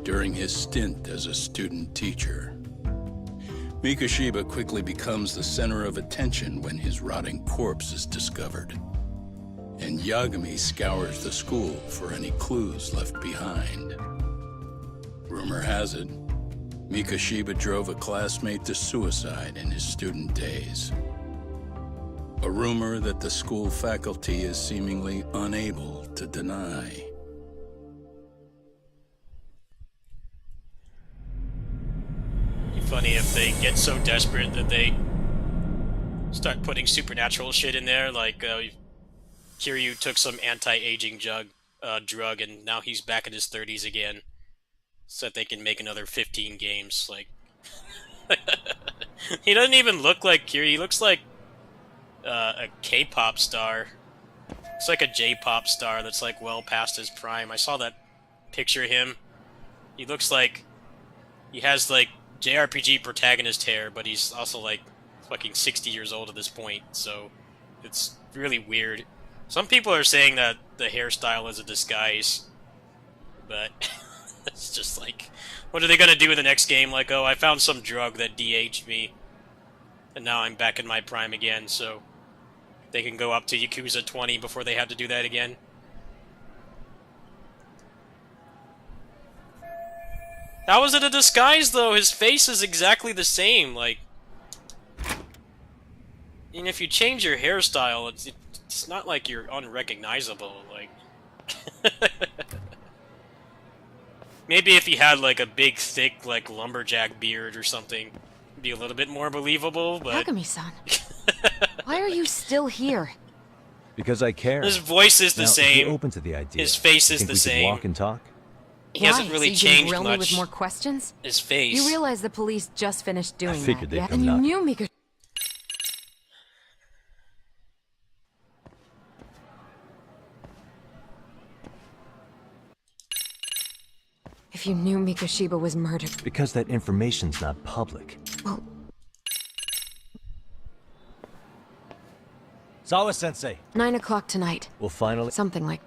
during his stint as a student teacher. Mikoshiba quickly becomes the center of attention when his rotting corpse is discovered. And Yagami scours the school for any clues left behind. Rumor has it, Mikoshiba drove a classmate to suicide in his student days. A rumor that the school faculty is seemingly unable to deny. It'd be funny if they get so desperate that they start putting supernatural shit in there, like Kiryu took some anti-aging drug, and now he's back in his 30s again, so that they can make another 15 games. Like, he doesn't even look like Kira. He looks like a K-pop star. It's like a J-pop star that's like well past his prime. I saw that picture of him. He looks like he has like JRPG protagonist hair, but he's also like fucking 60 years old at this point, so it's really weird. Some people are saying that the hairstyle is a disguise, but it's just like, what are they gonna do in the next game? Like, oh, I found some drug that de-aged me, and now I'm back in my prime again, so they can go up to Yakuza 20 before they have to do that again. How is it a disguise, though? His face is exactly the same, like... And if you change your hairstyle, it's not like you're unrecognizable, like... Maybe if he had, like, a big, thick, like, lumberjack beard or something, it'd be a little bit more believable, but... Takumi-san, why are you still here? Because I care. His voice is the Now, if same. you're open to the idea. His face you is think the we could same. walk and talk? He hasn't really So you changed grill me much. with more questions? His face. You realize the police just finished doing figured that, they'd yeah? come And you knocking. knew Miko... If you knew Mikoshiba was murdered... Because that information's not public. Well... Sawa-sensei! 9 o'clock tonight. We'll finally... Something like...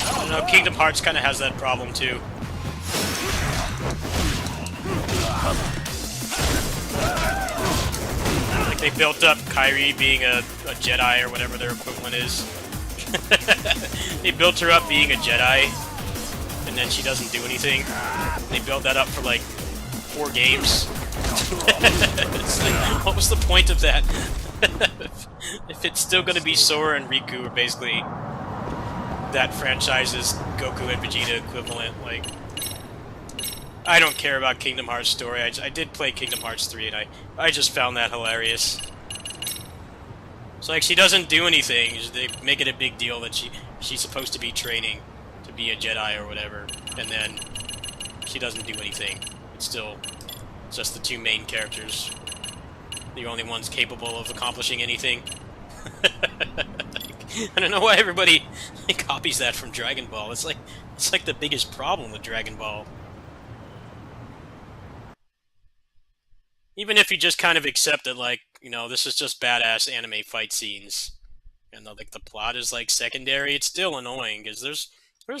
I don't know, Kingdom Hearts kind of has that problem too. Like they built up Kairi being a Jedi or whatever their equivalent is. They built her up being a Jedi, and then she doesn't do anything. They built that up for like 4 games. It's like, what was the point of that? If it's still gonna be Sora and Riku are basically that franchise's Goku and Vegeta equivalent, like... I don't care about Kingdom Hearts story. I did play Kingdom Hearts 3, and I just found that hilarious. It's like, she doesn't do anything. They make it a big deal that she's supposed to be training to be a Jedi or whatever, and then she doesn't do anything. It's still just the 2 main characters. The only ones capable of accomplishing anything. I don't know why everybody copies that from Dragon Ball. It's like the biggest problem with Dragon Ball. Even if you just kind of accept it, like, you know, this is just badass anime fight scenes, and like the plot is like secondary, it's still annoying because there's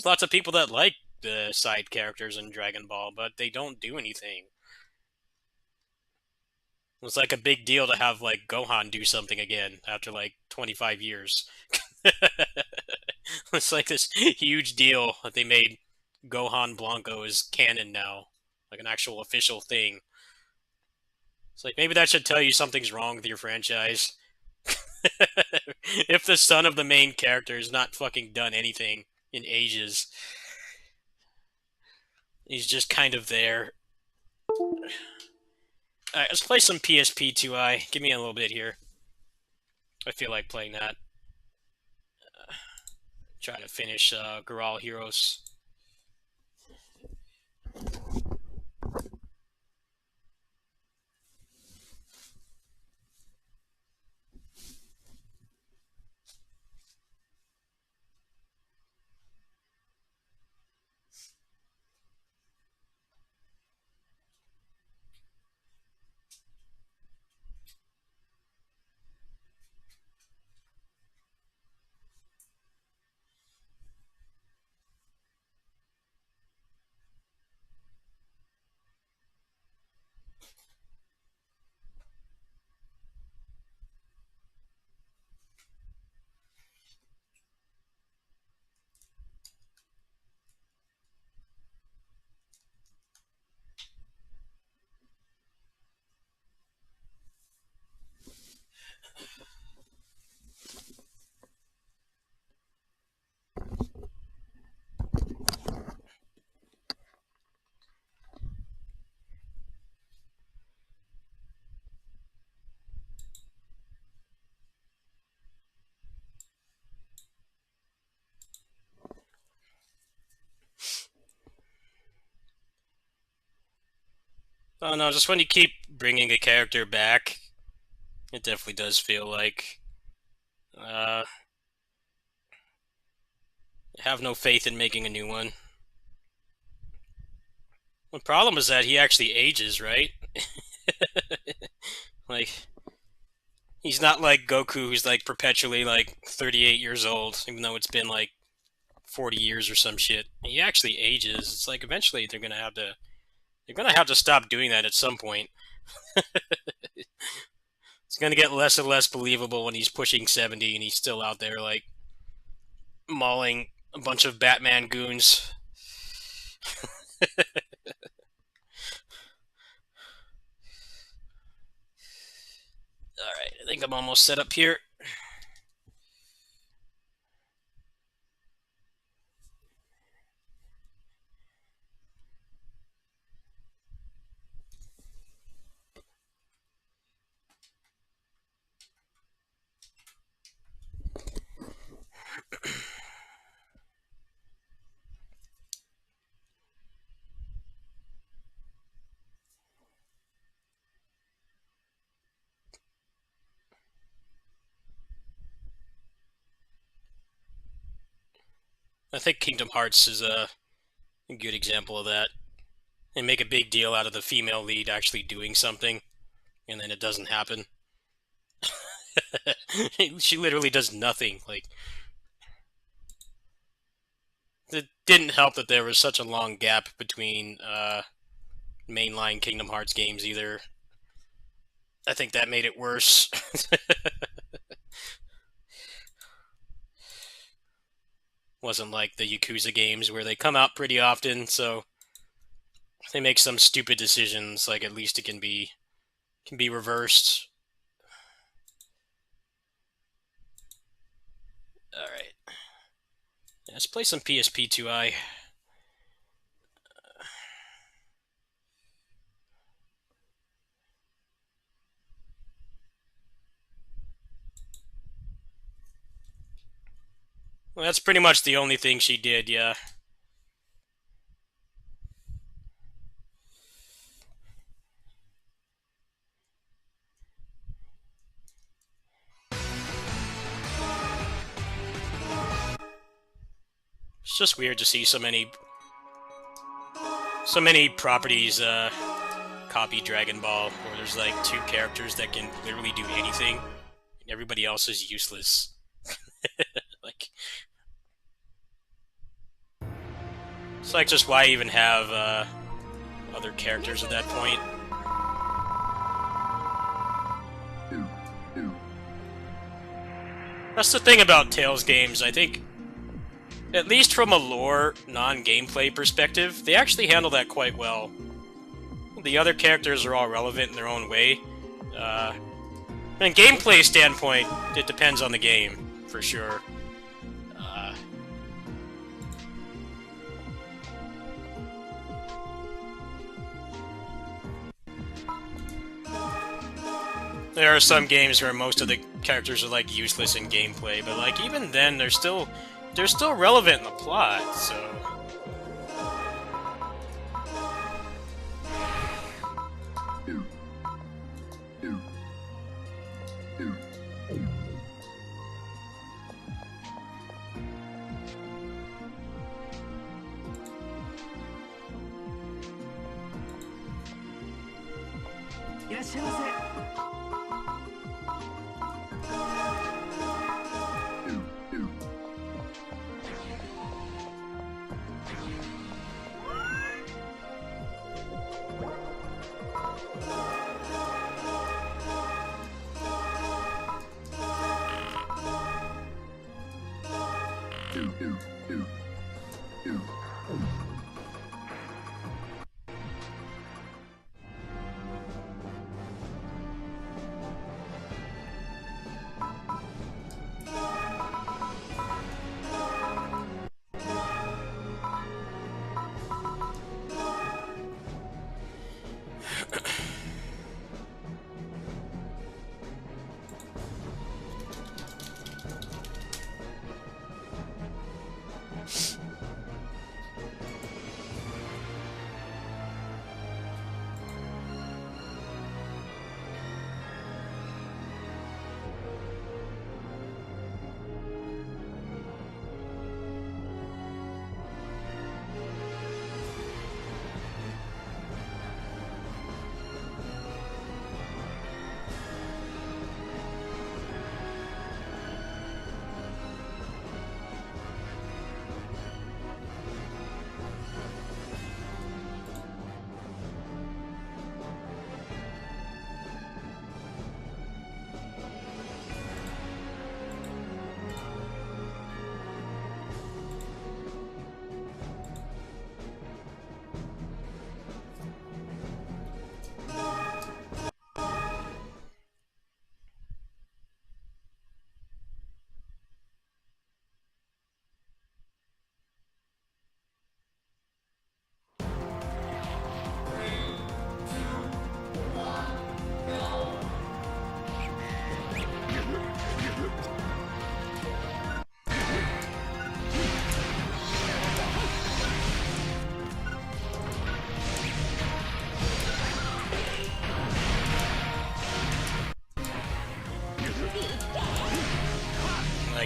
lots of people that like the side characters in Dragon Ball, but they don't do anything. It's like a big deal to have like Gohan do something again after like 25 years. It's like this huge deal that they made Gohan Blanco is canon now, like an actual official thing. It's like, maybe that should tell you something's wrong with your franchise. If the son of the main character has not fucking done anything in ages. He's just kind of there. Alright, let's play some PSP2i. Give me a little bit here. I feel like playing that. Trying to finish Gural Heroes. Oh no, just when you keep bringing a character back, it definitely does feel like have no faith in making a new one. The problem is that he actually ages, right? Like, he's not like Goku, who's like perpetually like 38 years old, even though it's been like 40 years or some shit. He actually ages. It's like eventually they're gonna have to stop doing that at some point. It's gonna get less and less believable when he's pushing 70 and he's still out there like mauling a bunch of Batman goons. Alright, I think I'm almost set up here. I think Kingdom Hearts is a good example of that. They make a big deal out of the female lead actually doing something, and then it doesn't happen. She literally does nothing. Like, it didn't help that there was such a long gap between mainline Kingdom Hearts games either. I think that made it worse. Wasn't like the Yakuza games where they come out pretty often, so if they make some stupid decisions, like at least it can be reversed. Alright. Let's play some PSP2i. Well, that's pretty much the only thing she did, yeah. It's just weird to see so many properties copy Dragon Ball, where there's like 2 characters that can literally do anything, and everybody else is useless. Like, it's like, just why even have other characters at that point? That's the thing about Tales games, I think, at least from a lore, non-gameplay perspective, they actually handle that quite well. The other characters are all relevant in their own way. From a gameplay standpoint, it depends on the game, for sure. There are some games where most of the characters are like useless in gameplay, but like even then they're still relevant in the plot, so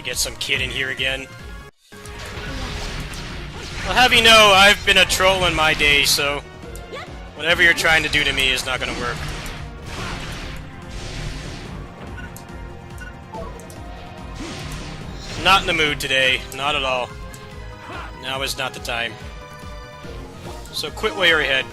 I get some kid in here again. I'll have you know, I've been a troll in my day, so whatever you're trying to do to me is not gonna work. Not in the mood today, not at all. Now is not the time. So quit while you're ahead.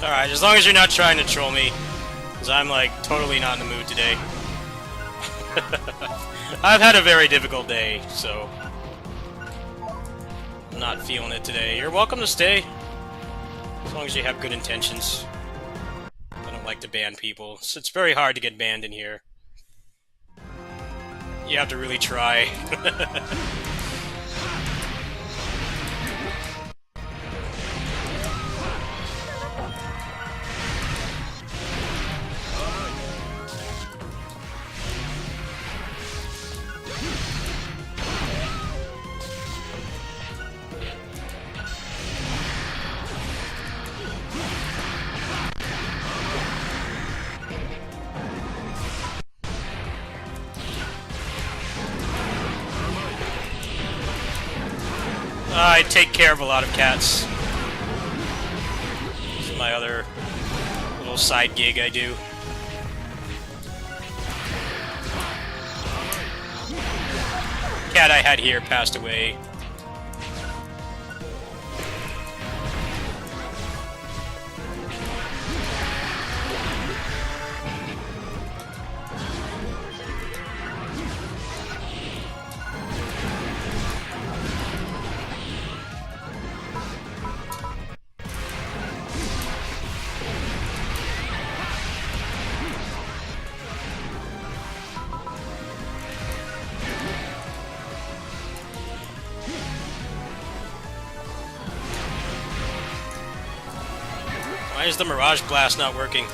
Alright, as long as you're not trying to troll me, because I'm like totally not in the mood today. I've had a very difficult day, so I'm not feeling it today. You're welcome to stay, as long as you have good intentions. I don't like to ban people. It's very hard to get banned in here. You have to really try. I take care of a lot of cats. This is my other little side gig I do. Cat I had here passed away. Why is the Mirage Blast not working?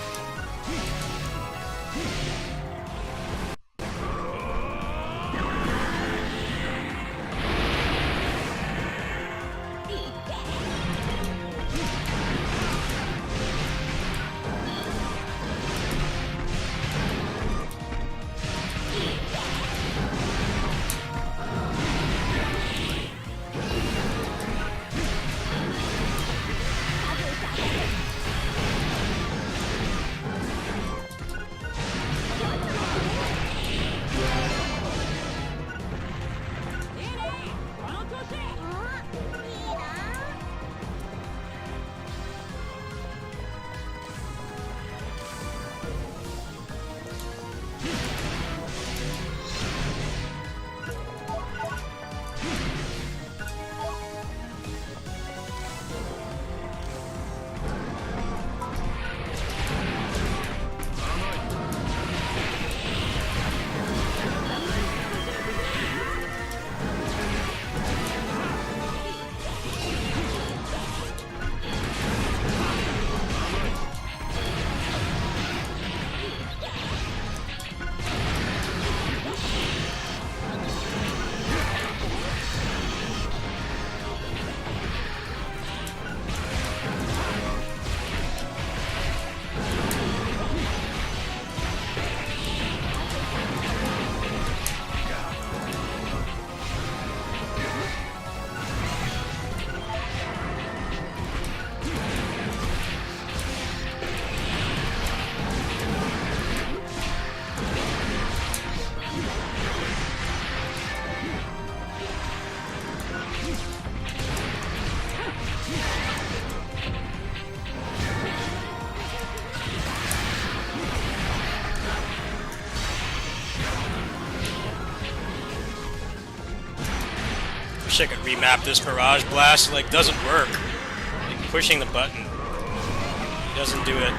Wish I could remap this Mirage Blast. It, like, doesn't work. Like, pushing the button. It doesn't do it.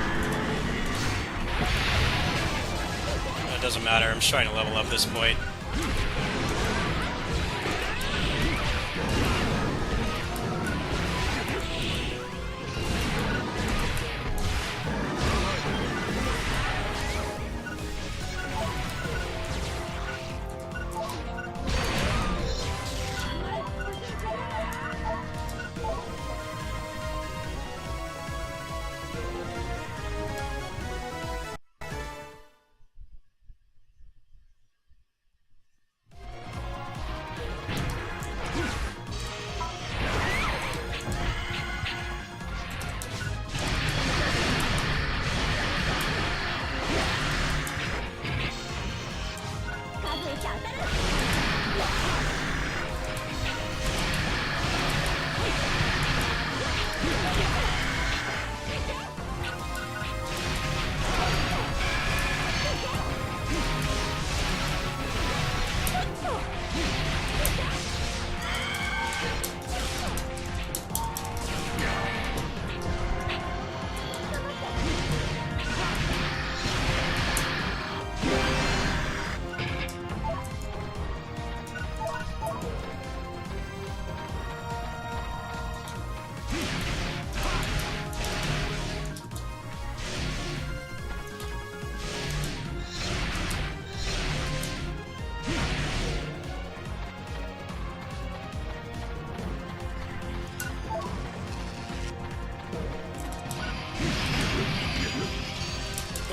It doesn't matter. I'm just trying to level up this point.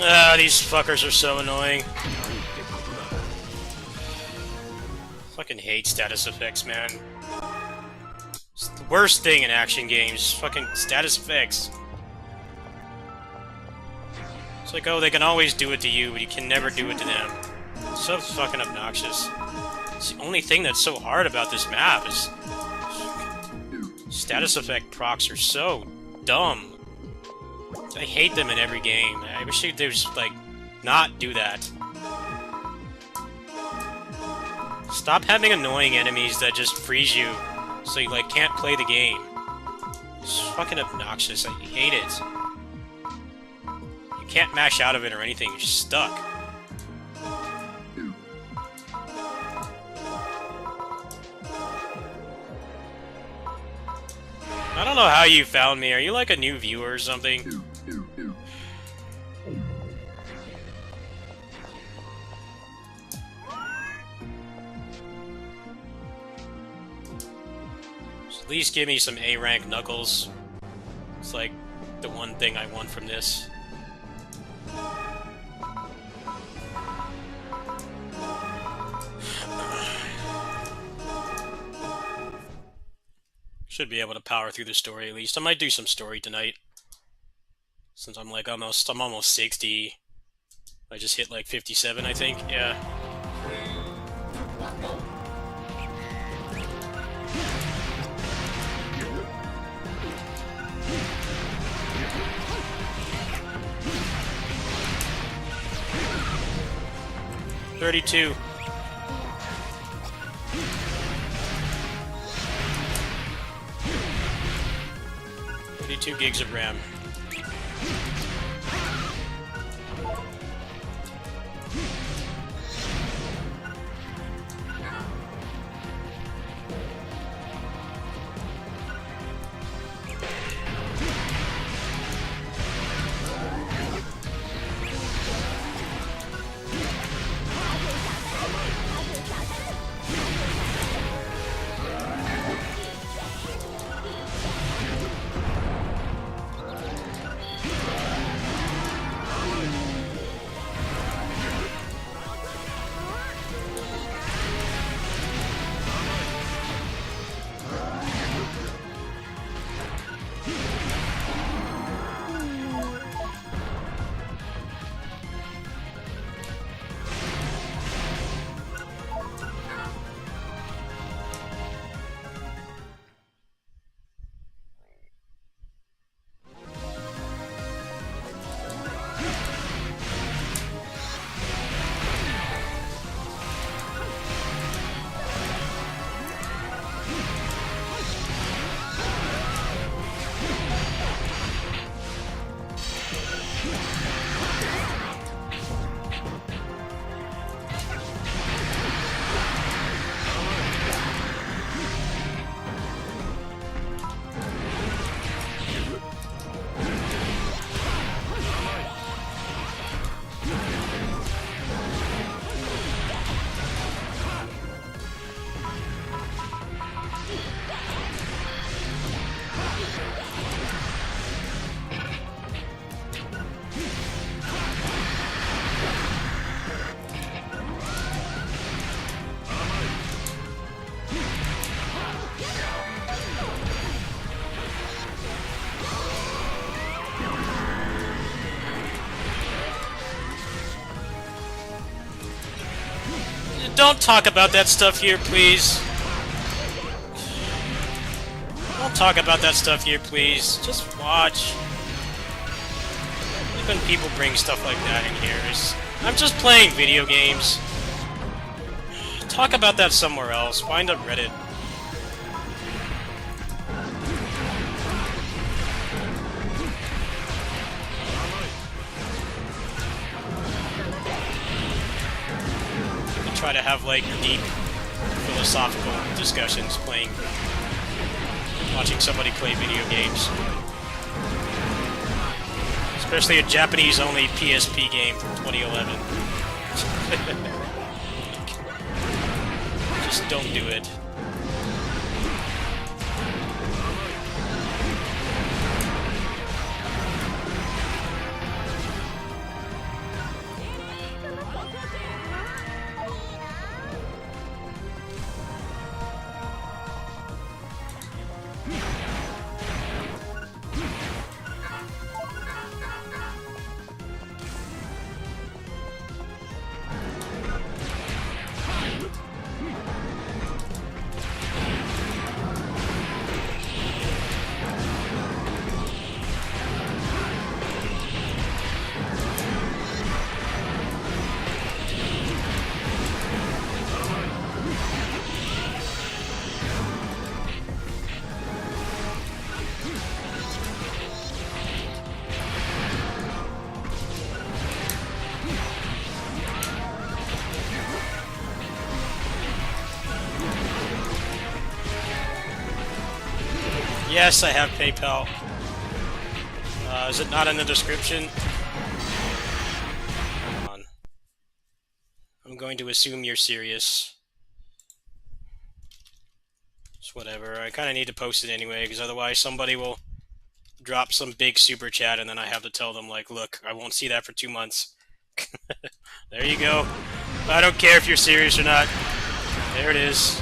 Ah, these fuckers are so annoying. Fucking hate status effects, man. It's the worst thing in action games. Fucking status effects. It's like, oh, they can always do it to you, but you can never do it to them. It's so fucking obnoxious. It's the only thing that's so hard about this map is... status effect procs are so dumb. I hate them in every game. I wish they'd just, like, not do that. Stop having annoying enemies that just freeze you, so you, like, can't play the game. It's fucking obnoxious. I hate it. You can't mash out of it or anything. You're just stuck. I don't know how you found me. Are you, like, a new viewer or something? At least give me some A-rank Knuckles. It's like the one thing I want from this. Should be able to power through the story at least. I might do some story tonight. Since I'm like I'm almost 60. I just hit like 57, I think. Yeah. $32. 32 gigs of RAM. Don't talk about that stuff here, please. Don't talk about that stuff here, please. Just watch. When people bring stuff like that in here, I'm just playing video games. Talk about that somewhere else. Find a Reddit. I try to have like deep philosophical discussions watching somebody play video games. Especially a Japanese-only PSP game from 2011. Just don't do it. Yes, I have PayPal. Is it not in the description? Come on. I'm going to assume you're serious. It's whatever. I kind of need to post it anyway, because otherwise somebody will drop some big super chat, and then I have to tell them, like, look, I won't see that for 2 months. There you go. I don't care if you're serious or not. There it is.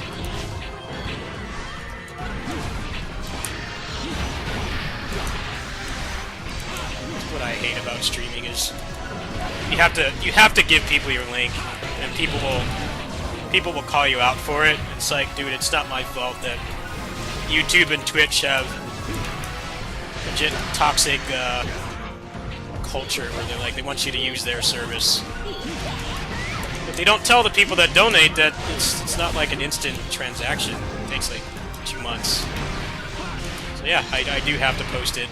What I hate about streaming is you have to give people your link, and people will call you out for it. It's like, dude, it's not my fault that YouTube and Twitch have legit toxic culture where they want you to use their service. But they don't tell the people that donate that it's not like an instant transaction. It takes like 2 months. So yeah, I do have to post it.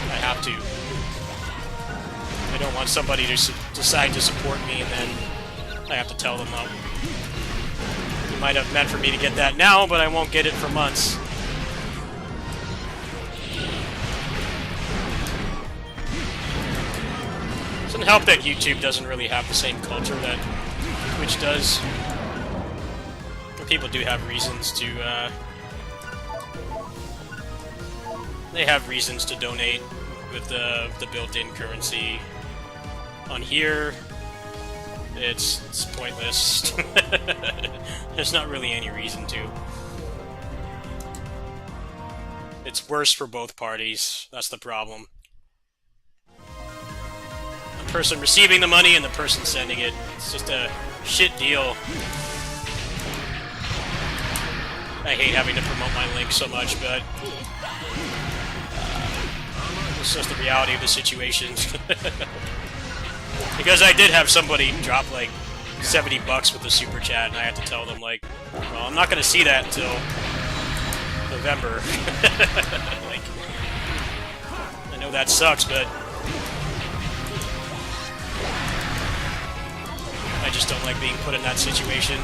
I have to. I don't want somebody to decide to support me and then I have to tell them, oh, you might have meant for me to get that now, but I won't get it for months. Doesn't help that YouTube doesn't really have the same culture that Twitch does. People do have reasons to, they have reasons to donate with the built-in currency. On here, it's pointless. There's not really any reason to. It's worse for both parties. That's the problem. The person receiving the money and the person sending it. It's just a shit deal. I hate having to promote my link so much, but it's just the reality of the situation. Because I did have somebody drop like $70 with the super chat, and I had to tell them, like, well, I'm not going to see that until November. Like, I know that sucks, but I just don't like being put in that situation.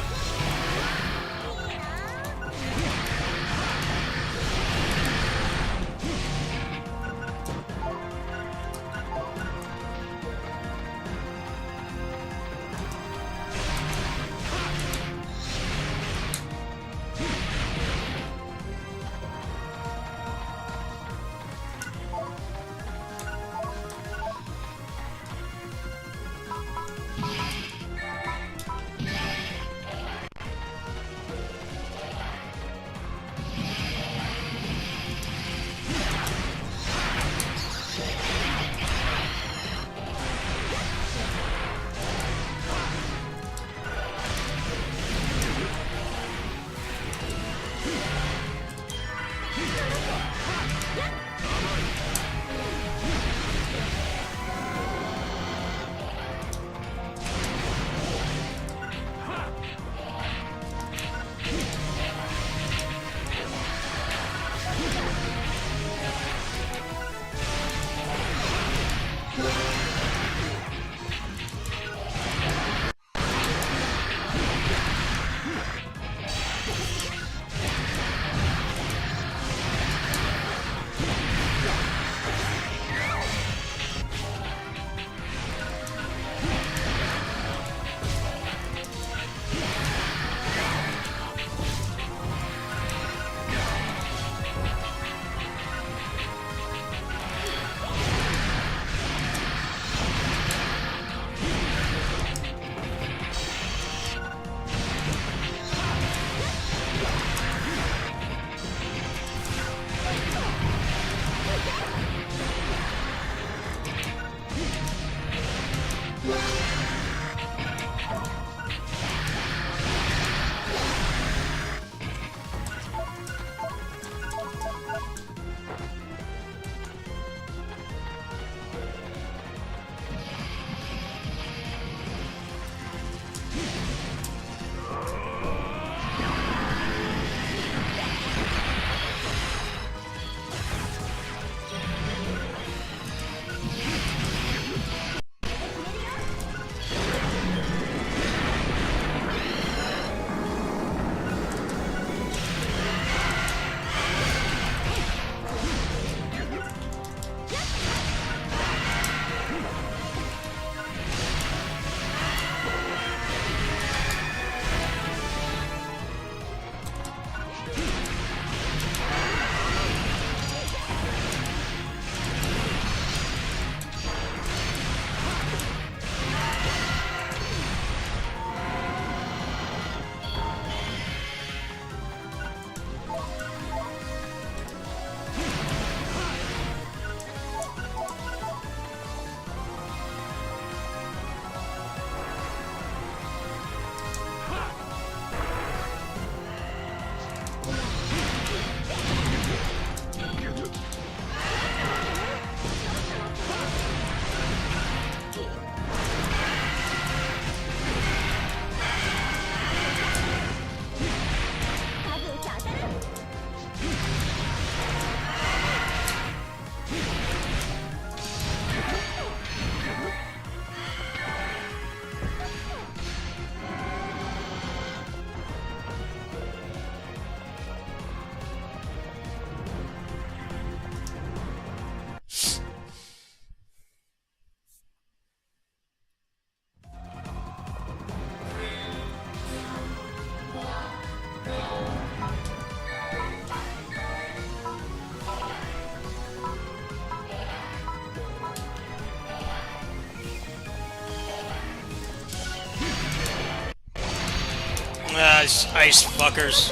Ice fuckers.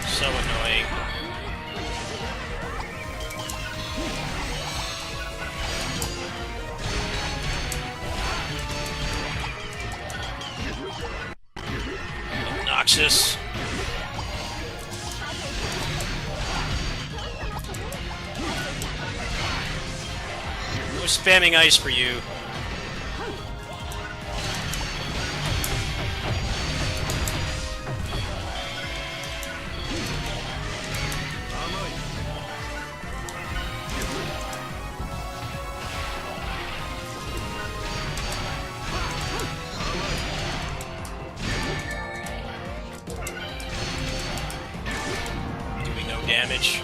So annoying. Obnoxious. Who's spamming ice for you? Damage.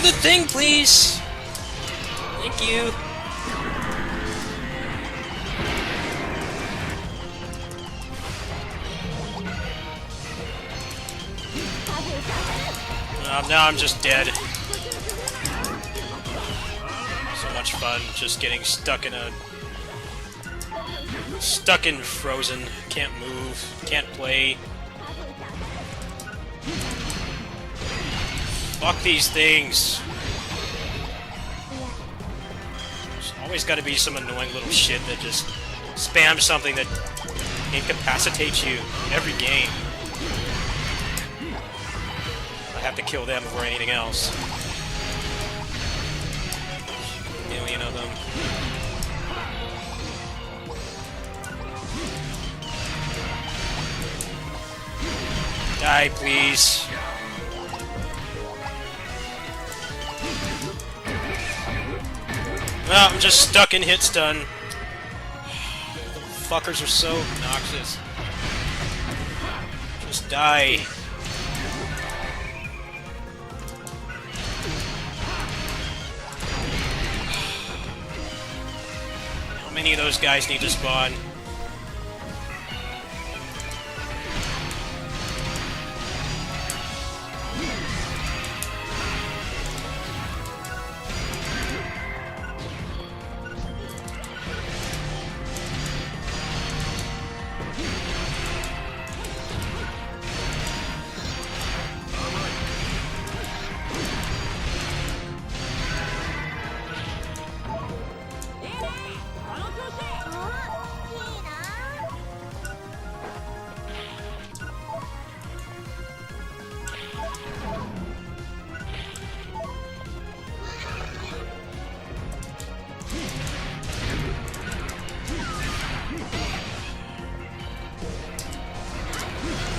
Do the thing, please! Thank you. Now I'm just dead. So much fun just getting stuck in frozen. Can't move, can't play. Fuck these things. There's always gotta be some annoying little shit that just spams something that incapacitates you every game. I have to kill them before anything else. A million of them. Die, please. Well, I'm just stuck in hit stun. The fuckers are so obnoxious. Just die. How many of those guys need to spawn?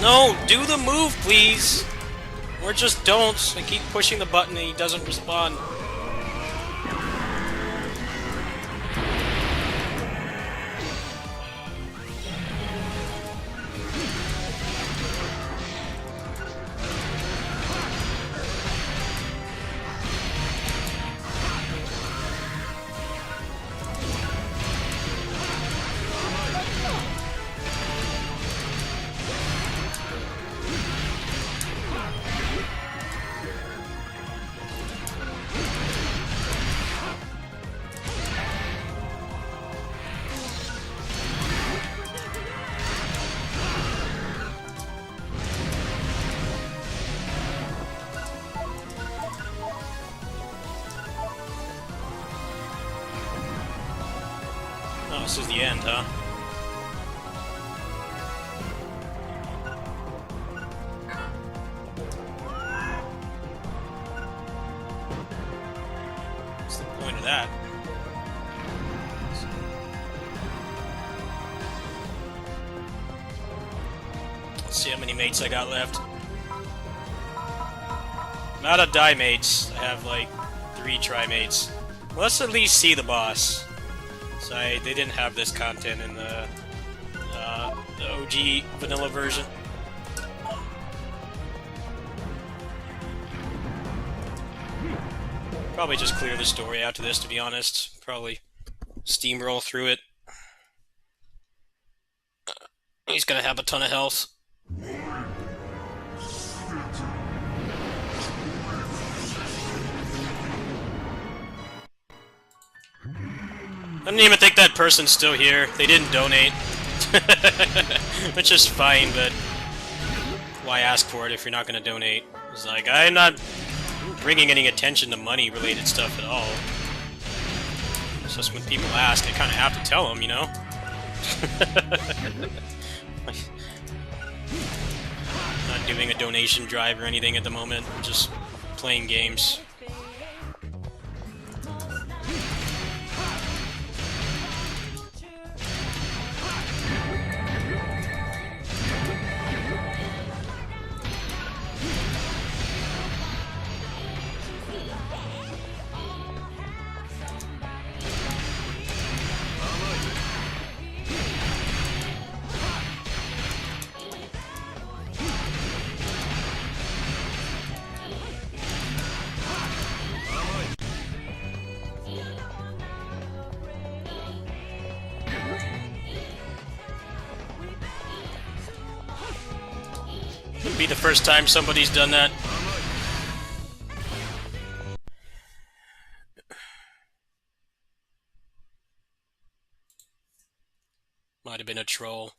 No, do the move, please! Or just don't. I keep pushing the button and he doesn't respond. Oh, this is the end, huh? What's the point of that? Let's see how many mates I got left. I'm out of die mates. I have like 3 tri-mates. Well, let's at least see the boss. So they didn't have this content in the OG vanilla version. Probably just clear the story after this, to be honest. Probably steamroll through it. He's gonna have a ton of health. I don't even think that person's still here. They didn't donate. Which is fine, but why ask for it if you're not going to donate? It's like, I'm not bringing any attention to money-related stuff at all. It's just when people ask, I kind of have to tell them, you know? Not doing a donation drive or anything at the moment. Just playing games. be the first time somebody's done that. Might have been a troll.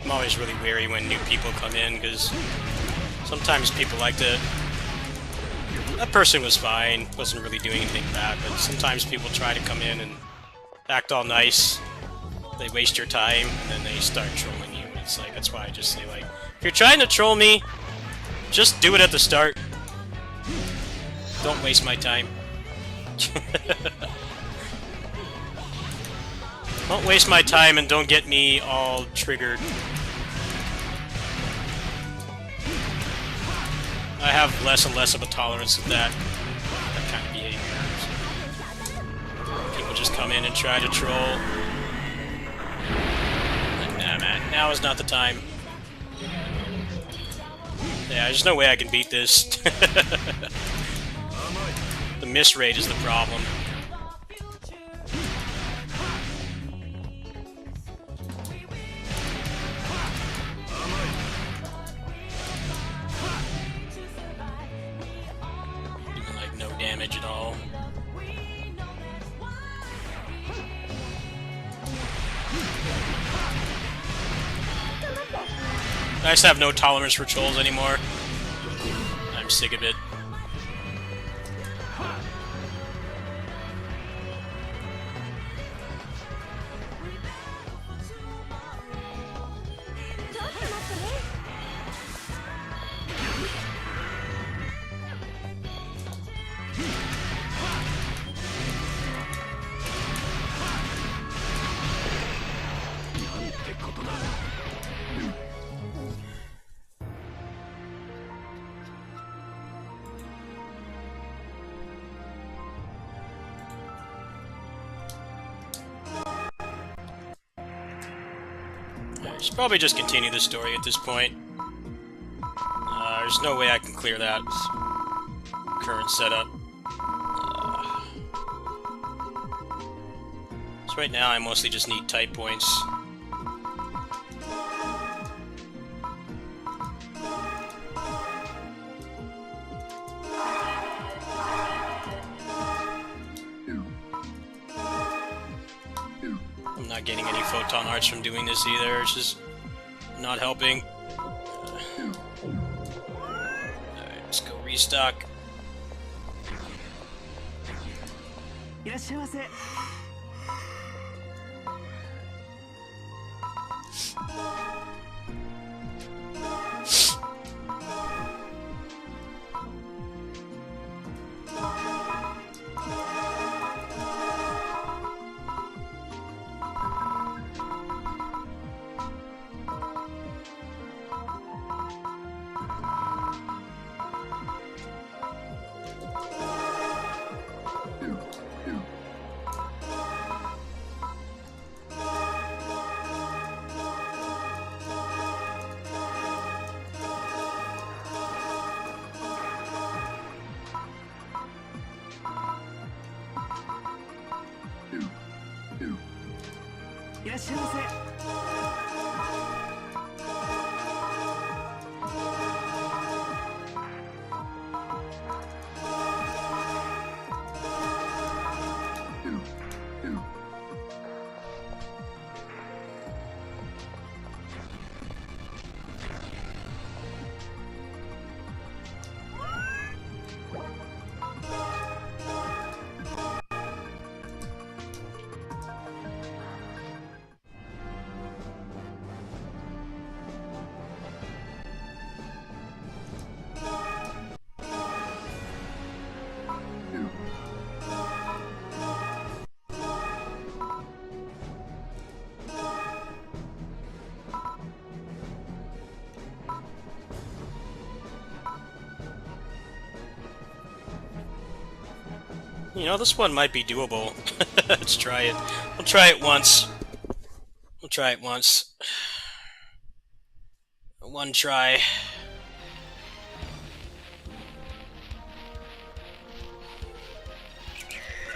I'm always really wary when new people come in, because sometimes people like to... That person was fine, wasn't really doing anything bad, but sometimes people try to come in and act all nice. They waste your time, and then they start trolling you. It's like, that's why I just say, like, if you're trying to troll me, just do it at the start. Don't waste my time. Don't waste my time and don't get me all triggered. I have less and less of a tolerance of that kind of behavior. People just come in and try to troll. Like, nah, man, now is not the time. Yeah, there's no way I can beat this. The miss rate is the problem. Damage at all. I just have no tolerance for trolls anymore. I'm sick of it. I should probably just continue the story at this point. There's no way I can clear that current setup. So right now I mostly just need type points. I'm not getting any photon arts from doing this either, it's just not helping. Alright, let's go restock. You know, this one might be doable. Let's try it. We'll try it once. We'll try it once. One try.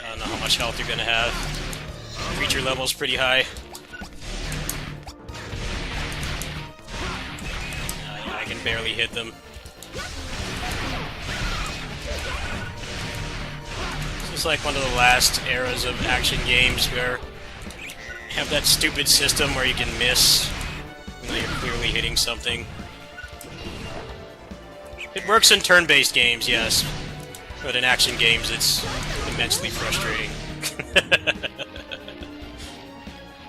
I don't know how much health you're gonna have. Creature level's pretty high. Yeah, I can barely hit them. This is like one of the last eras of action games where you have that stupid system where you can miss when you're clearly hitting something. It works in turn-based games, yes, but in action games it's immensely frustrating.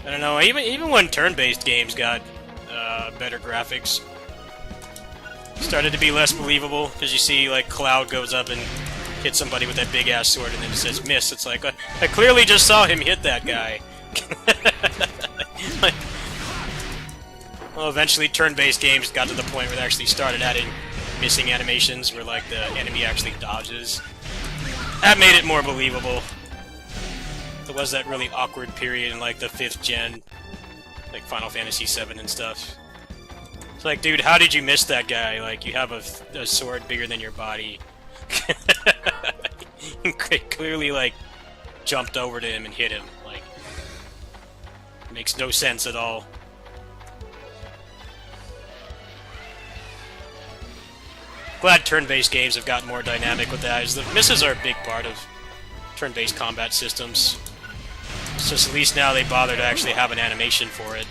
I don't know, even when turn-based games got better graphics, it started to be less believable, because you see, like, Cloud goes up and hits somebody with that big-ass sword, and then it says miss. It's like, I clearly just saw him hit that guy. Well, eventually turn-based games got to the point where they actually started adding missing animations where, like, the enemy actually dodges. That made it more believable. There was that really awkward period in, like, the 5th gen, like Final Fantasy VII and stuff. It's like, dude, how did you miss that guy? Like, you have a sword bigger than your body. You clearly, like, jumped over to him and hit him. Like, it makes no sense at all. Glad turn-based games have gotten more dynamic with that, as the misses are a big part of turn-based combat systems. It's just at least now they bother to actually have an animation for it.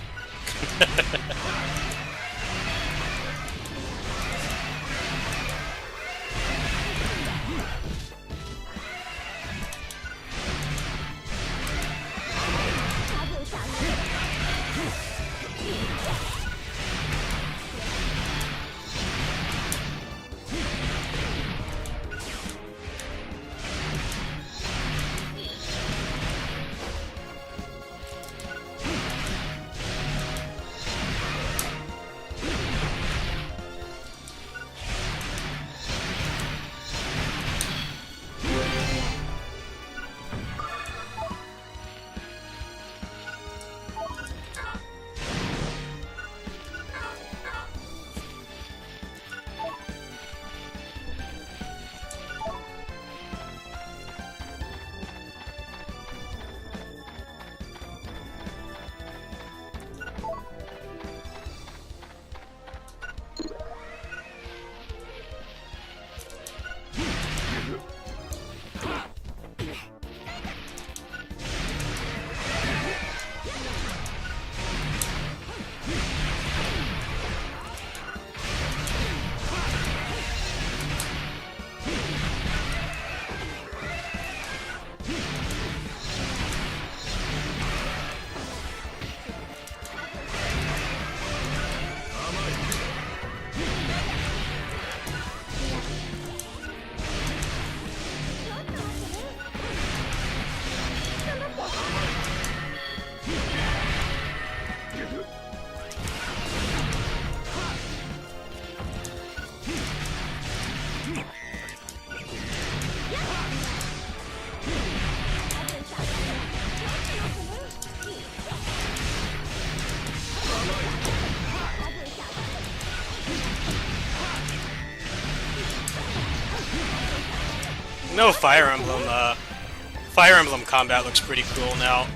No, Fire Emblem combat looks pretty cool now.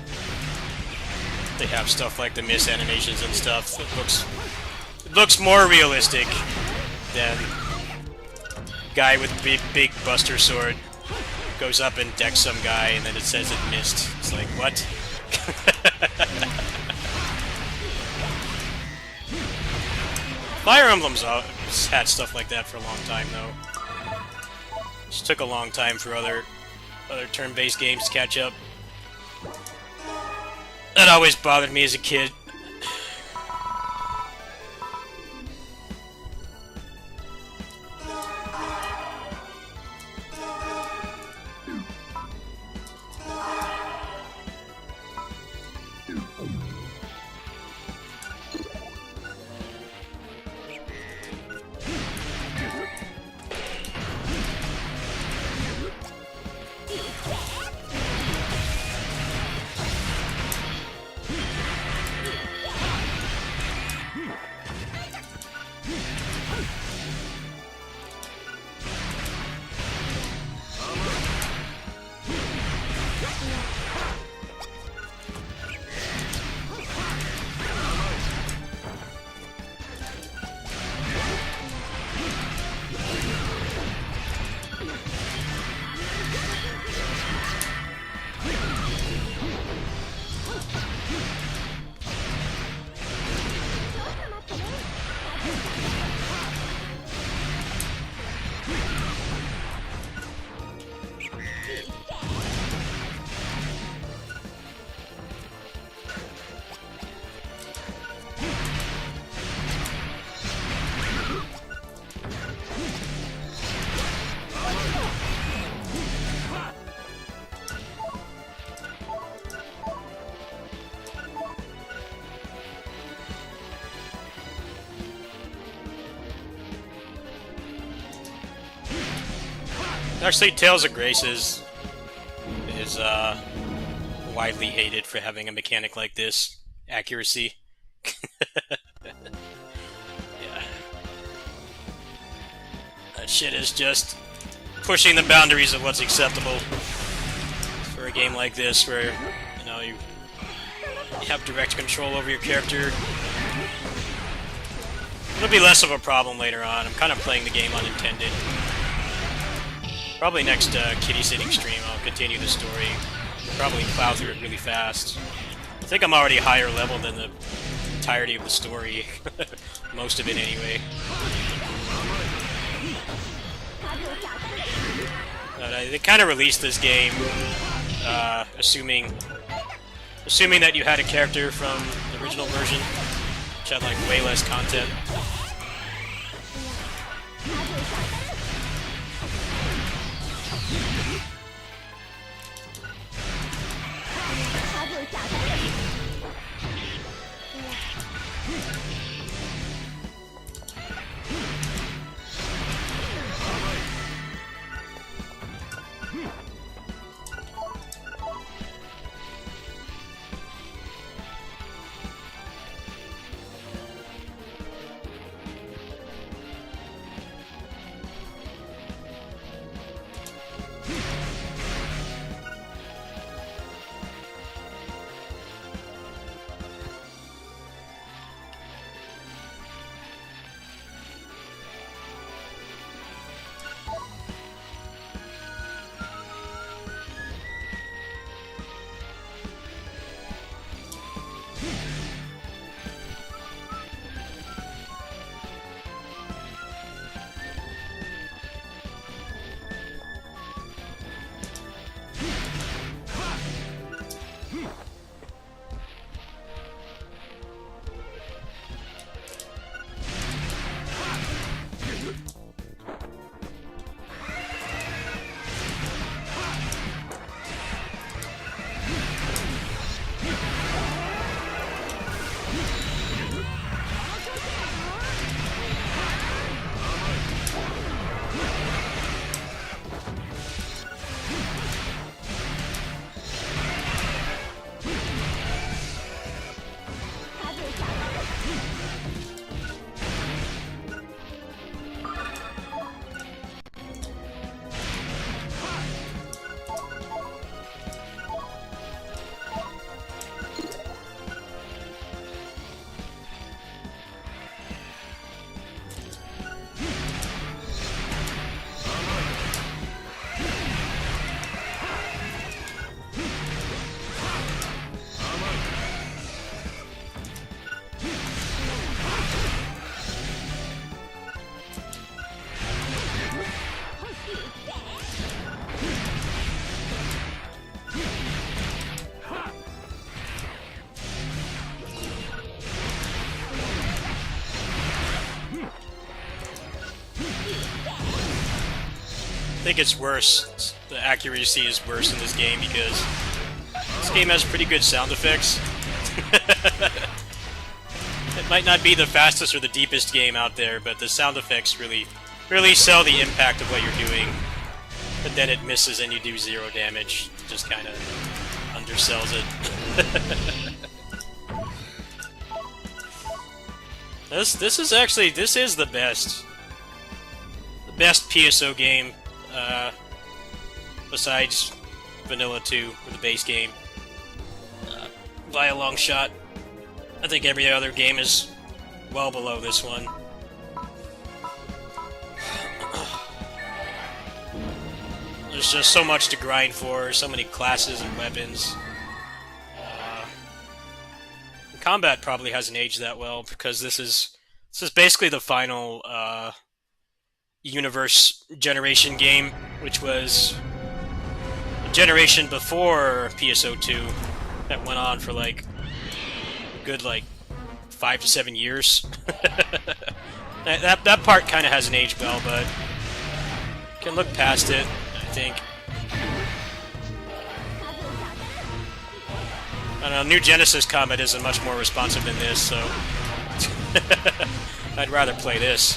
They have stuff like the miss animations and stuff. It looks more realistic than guy with big buster sword goes up and decks some guy and then it says it missed. It's like, what? Fire Emblem's had stuff like that for a long time, though. Just took a long time for other turn-based games to catch up. That always bothered me as a kid. Actually, Tales of Graces is widely hated for having a mechanic like this. Accuracy. Yeah. That shit is just pushing the boundaries of what's acceptable for a game like this, where, you know, you have direct control over your character. It'll be less of a problem later on. I'm kind of playing the game unintended. Probably next kitty sitting stream I'll continue the story. Probably plow through it really fast. I think I'm already higher level than the entirety of the story. Most of it anyway. But they kind of released this game assuming that you had a character from the original version, which had like way less content. I think it's worse. The accuracy is worse in this game because this game has pretty good sound effects. It might not be the fastest or the deepest game out there, but the sound effects really sell the impact of what you're doing. But then it misses and you do 0 damage. It just kind of undersells it. This is the best PSO game besides Vanilla 2 or the base game by a long shot. I think every other game is well below this one. There's just so much to grind for, so many classes and weapons. Combat probably hasn't aged that well because this is basically the final universe generation game, which was a generation before PSO2 that went on for like a good 5 to 7 years. that part kind of hasn't aged well, but can look past it, I think. I don't know, New Genesis combat isn't much more responsive than this, so I'd rather play this.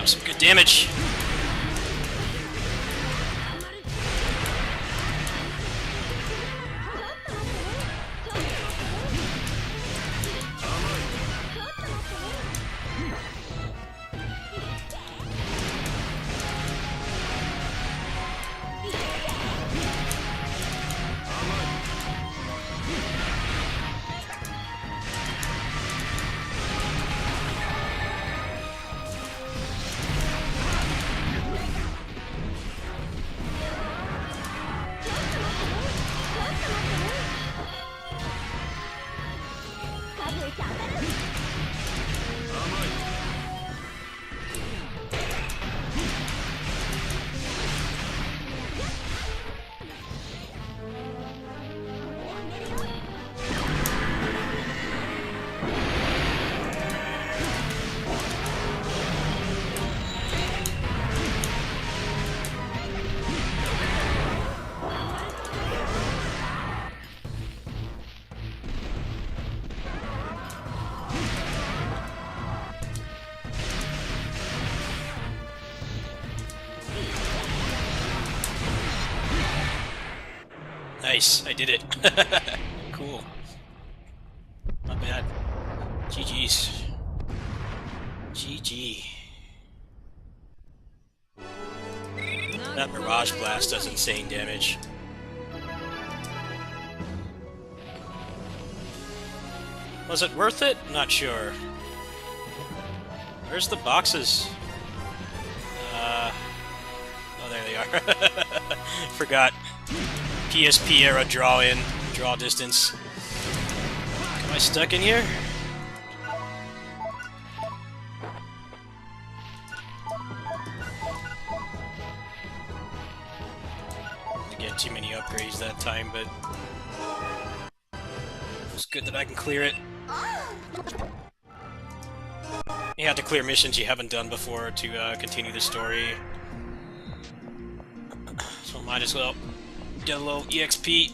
some good damage. Nice, I did it. Cool. Not bad. GG's. GG. That Mirage Blast does insane damage. Was it worth it? Not sure. Where's the boxes? Oh, there they are. Forgot. PSP era draw distance. Am I stuck in here? Didn't get too many upgrades that time, but it's good that I can clear it. You have to clear missions you haven't done before to continue the story. So might as well get a little EXP.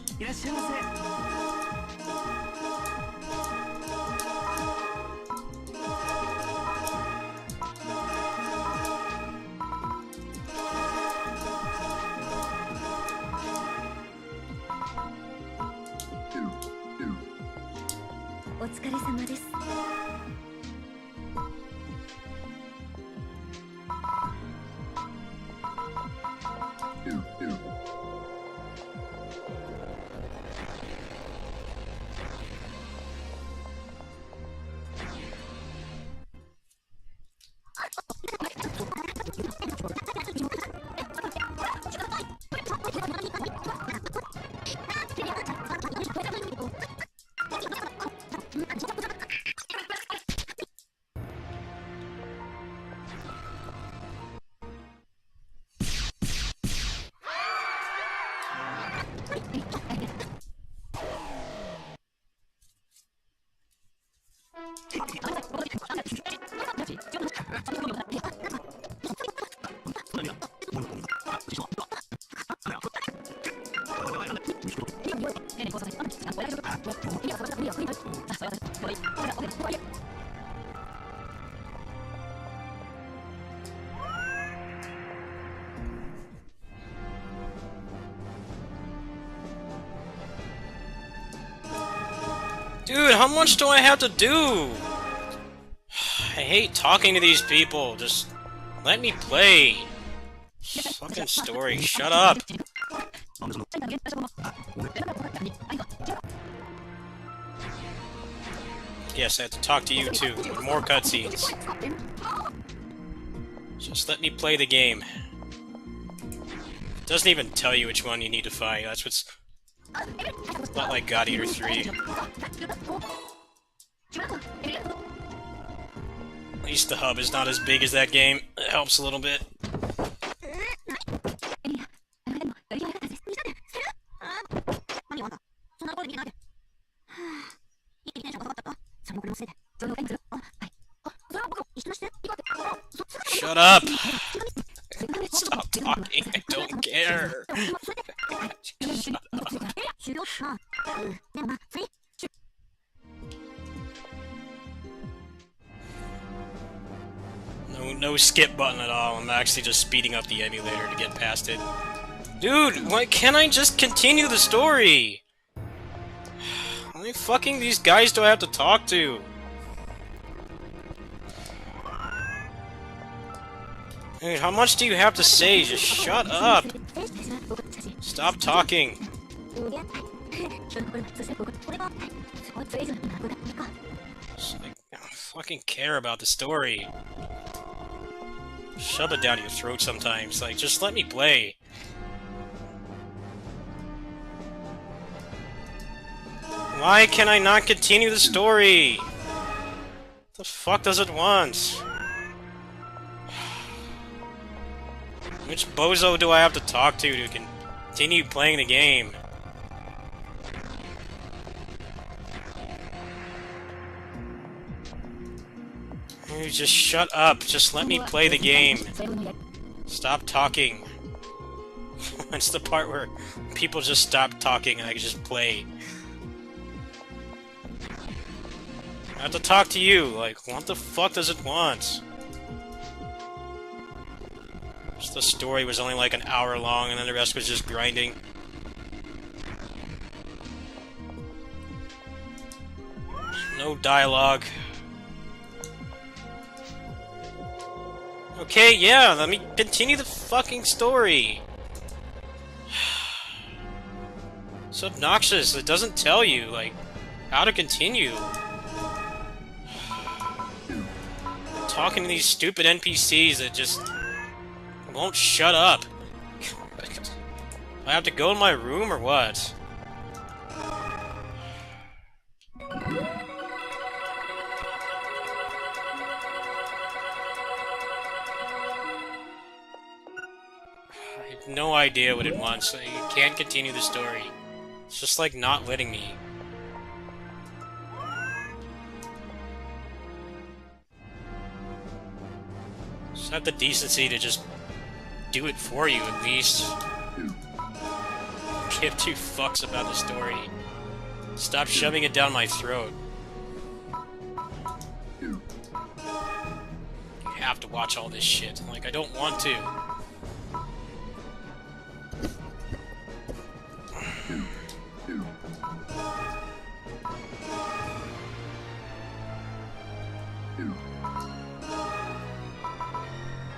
Dude, how much do I have to do? I hate talking to these people. Just let me play. Fucking story. Shut up. Yes, I have to talk to you too. More cutscenes. Just let me play the game. It doesn't even tell you which one you need to fight. That's what's not like God Eater 3. At least the hub is not as big as that game. It helps a little bit. Shut up! Stop talking, I don't care! Shut up. No skip button at all. I'm actually just speeding up the emulator to get past it. Dude, why can't I just continue the story? How many fucking these guys do I have to talk to? Dude, how much do you have to say? Just shut up! Stop talking! I don't fucking care about the story. Shove it down your throat sometimes. Like, just let me play. Why can I not continue the story? What the fuck does it want? Which bozo do I have to talk to continue playing the game? Dude, just shut up. Just let me play the game. Stop talking. It's the part where people just stop talking and I can just play. I have to talk to you. Like, what the fuck does it want? Just the story was only like an hour long and then the rest was just grinding. No dialogue. Okay, yeah, let me continue the fucking story. It's obnoxious. It doesn't tell you, like, how to continue. Talking to these stupid NPCs that just won't shut up. I have to go in my room or what? I have no idea what it wants. So you can't continue the story. It's just like not letting me. Just have the decency to just do it for you, at least. Give two fucks about the story. Stop shoving it down my throat. You have to watch all this shit. Like, I don't want to.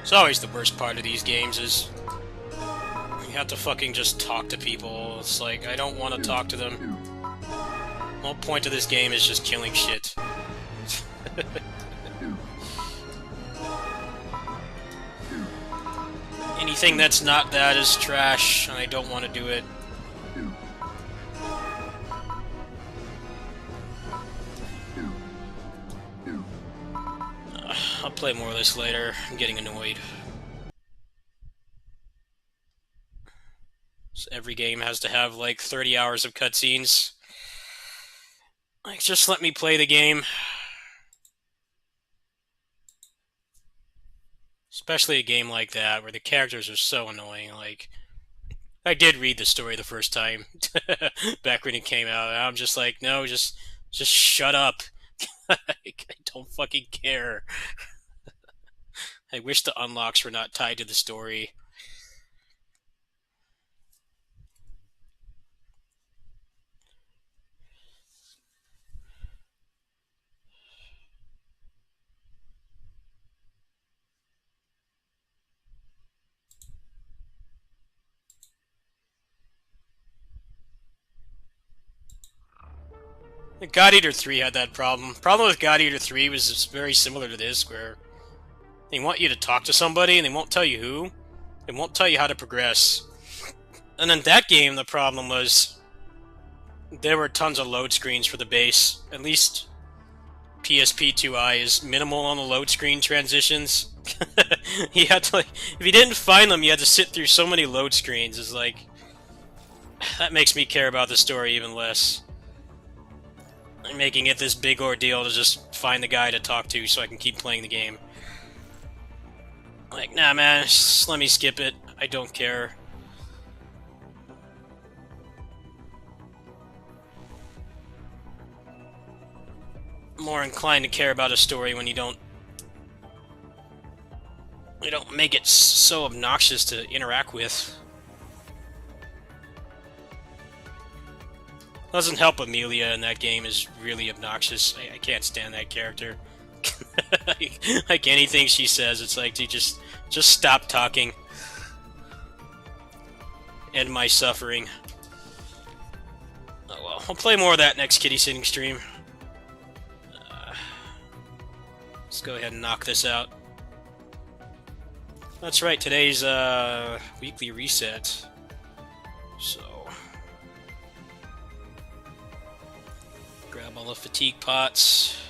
It's always the worst part of these games is you have to fucking just talk to people. It's like, I don't want to talk to them. The whole point of this game is just killing shit. Anything that's not that is trash, and I don't want to do it. I'll play more of this later. I'm getting annoyed. So every game has to have like 30 hours of cutscenes. Like, just let me play the game. Especially a game like that, where the characters are so annoying. Like, I did read the story the first time, back when it came out, and I'm just like, no, just shut up. Like, I don't fucking care. I wish the unlocks were not tied to the story. God Eater 3 had that problem. Problem with God Eater 3 was very similar to this, where they want you to talk to somebody and they won't tell you who. They won't tell you how to progress. And in that game, the problem was there were tons of load screens for the base. At least PSP2i is minimal on the load screen transitions. You had to, like, if you didn't find them, you had to sit through so many load screens. It's like, that makes me care about the story even less. I'm making it this big ordeal to just find the guy to talk to so I can keep playing the game. Like, nah man, just let me skip it. I don't care. I'm more inclined to care about a story when you don't They don't make it so obnoxious to interact with. Doesn't help Amelia in that game is really obnoxious. I can't stand that character. Like anything she says, it's like, dude, just stop talking. End my suffering. Oh well, I'll play more of that next kitty sitting stream. Let's go ahead and knock this out. That's right, today's weekly reset. So grab all the fatigue pots.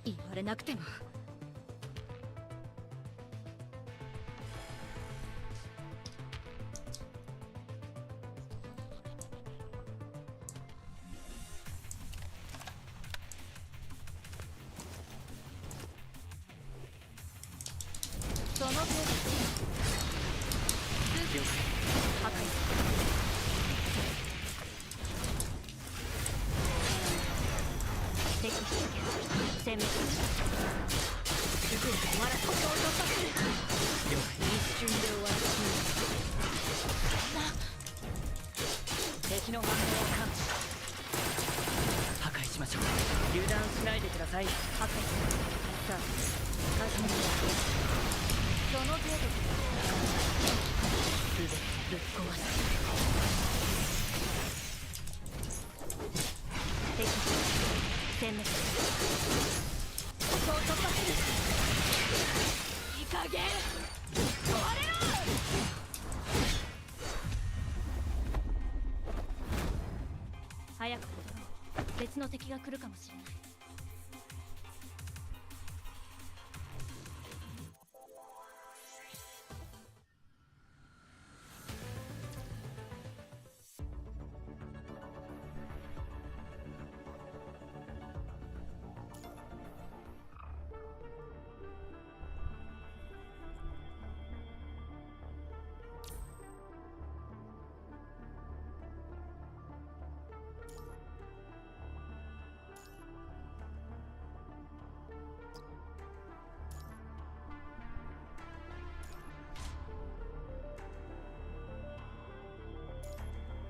言われなくても。その程度。了解。破壊。敵殲滅。すぐに終わらせ、ここを突破する。了解。一瞬で終わらせ。敵の反応を感知。破壊しましょう。油断しないでください。破壊。さあ、始めます。その程度です。すべてぶっ壊す。敵殲滅。ここを突破する。いい加減壊れろ。早く戻ろう。別の敵が来るかもしれない。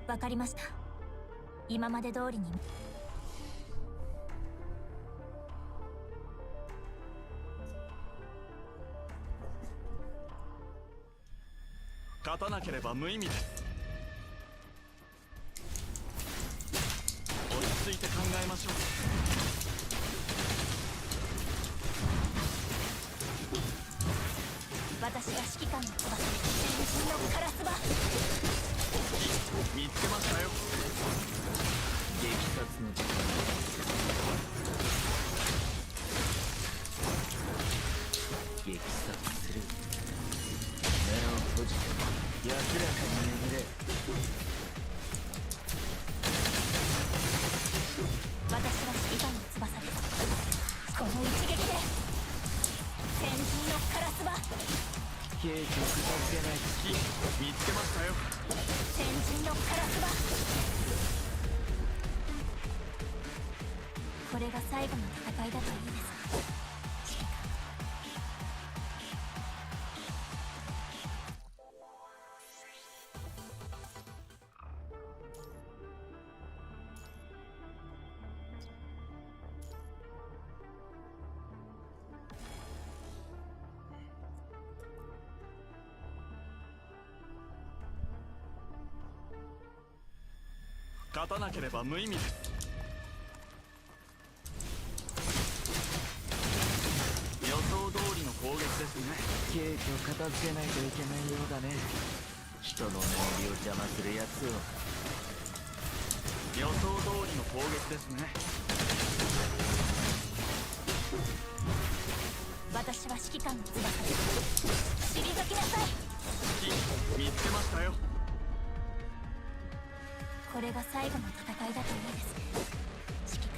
わかりました。今まで通りに。勝たなければ無意味です。落ち着いて考えましょう。私が指揮官の翼、全身のカラスバ。見つけましたよ。激殺の時間。激殺する。目を閉じて安らかに眠れ。私は指揮官の翼です。この一撃で先人のカラスバ。ケーキを片付けないと。見つけましたよ。先人のカラスバ。これが最後の戦いだといいですね。勝たなければ無意味です。予想通りの攻撃ですね。ケーキを片付けないといけないようだね。人の眠りを邪魔するやつを。予想通りの攻撃ですね。私は指揮官の翼です。退きなさい。見つけましたよ。これが最後の戦いだといいですね。指揮官。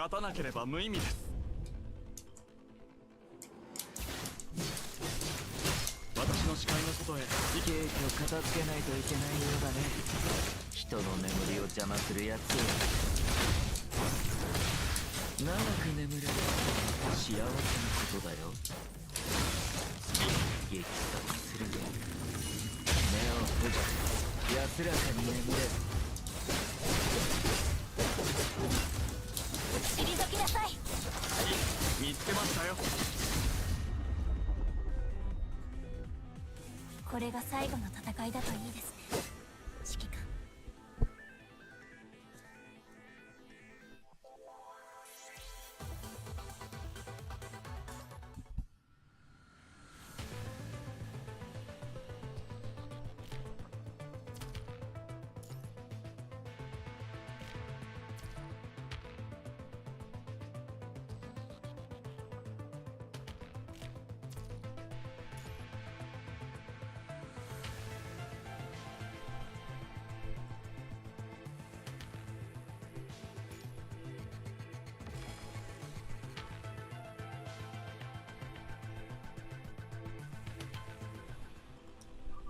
勝たなければ無意味です。私の視界の外へ。ケーキを片付けないといけないようだね。人の眠りを邪魔するやつ。長く眠れる幸せなことだよ。激殺するよ。目を閉じて安らかに眠れ。退きなさい。見つけましたよ。これが最後の戦いだといいですね、指揮官。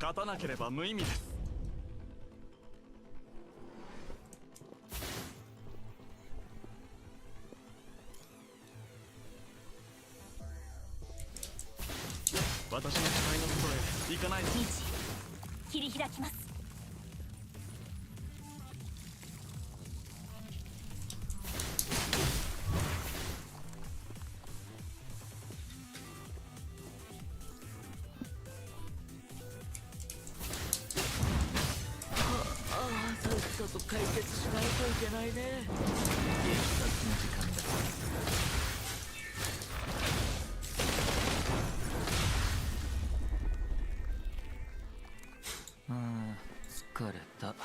勝たなければ無意味です。私の視界の外へ行かないと。切り開きます。さっさと解決しないといけないね。激殺の時間だ。疲れた。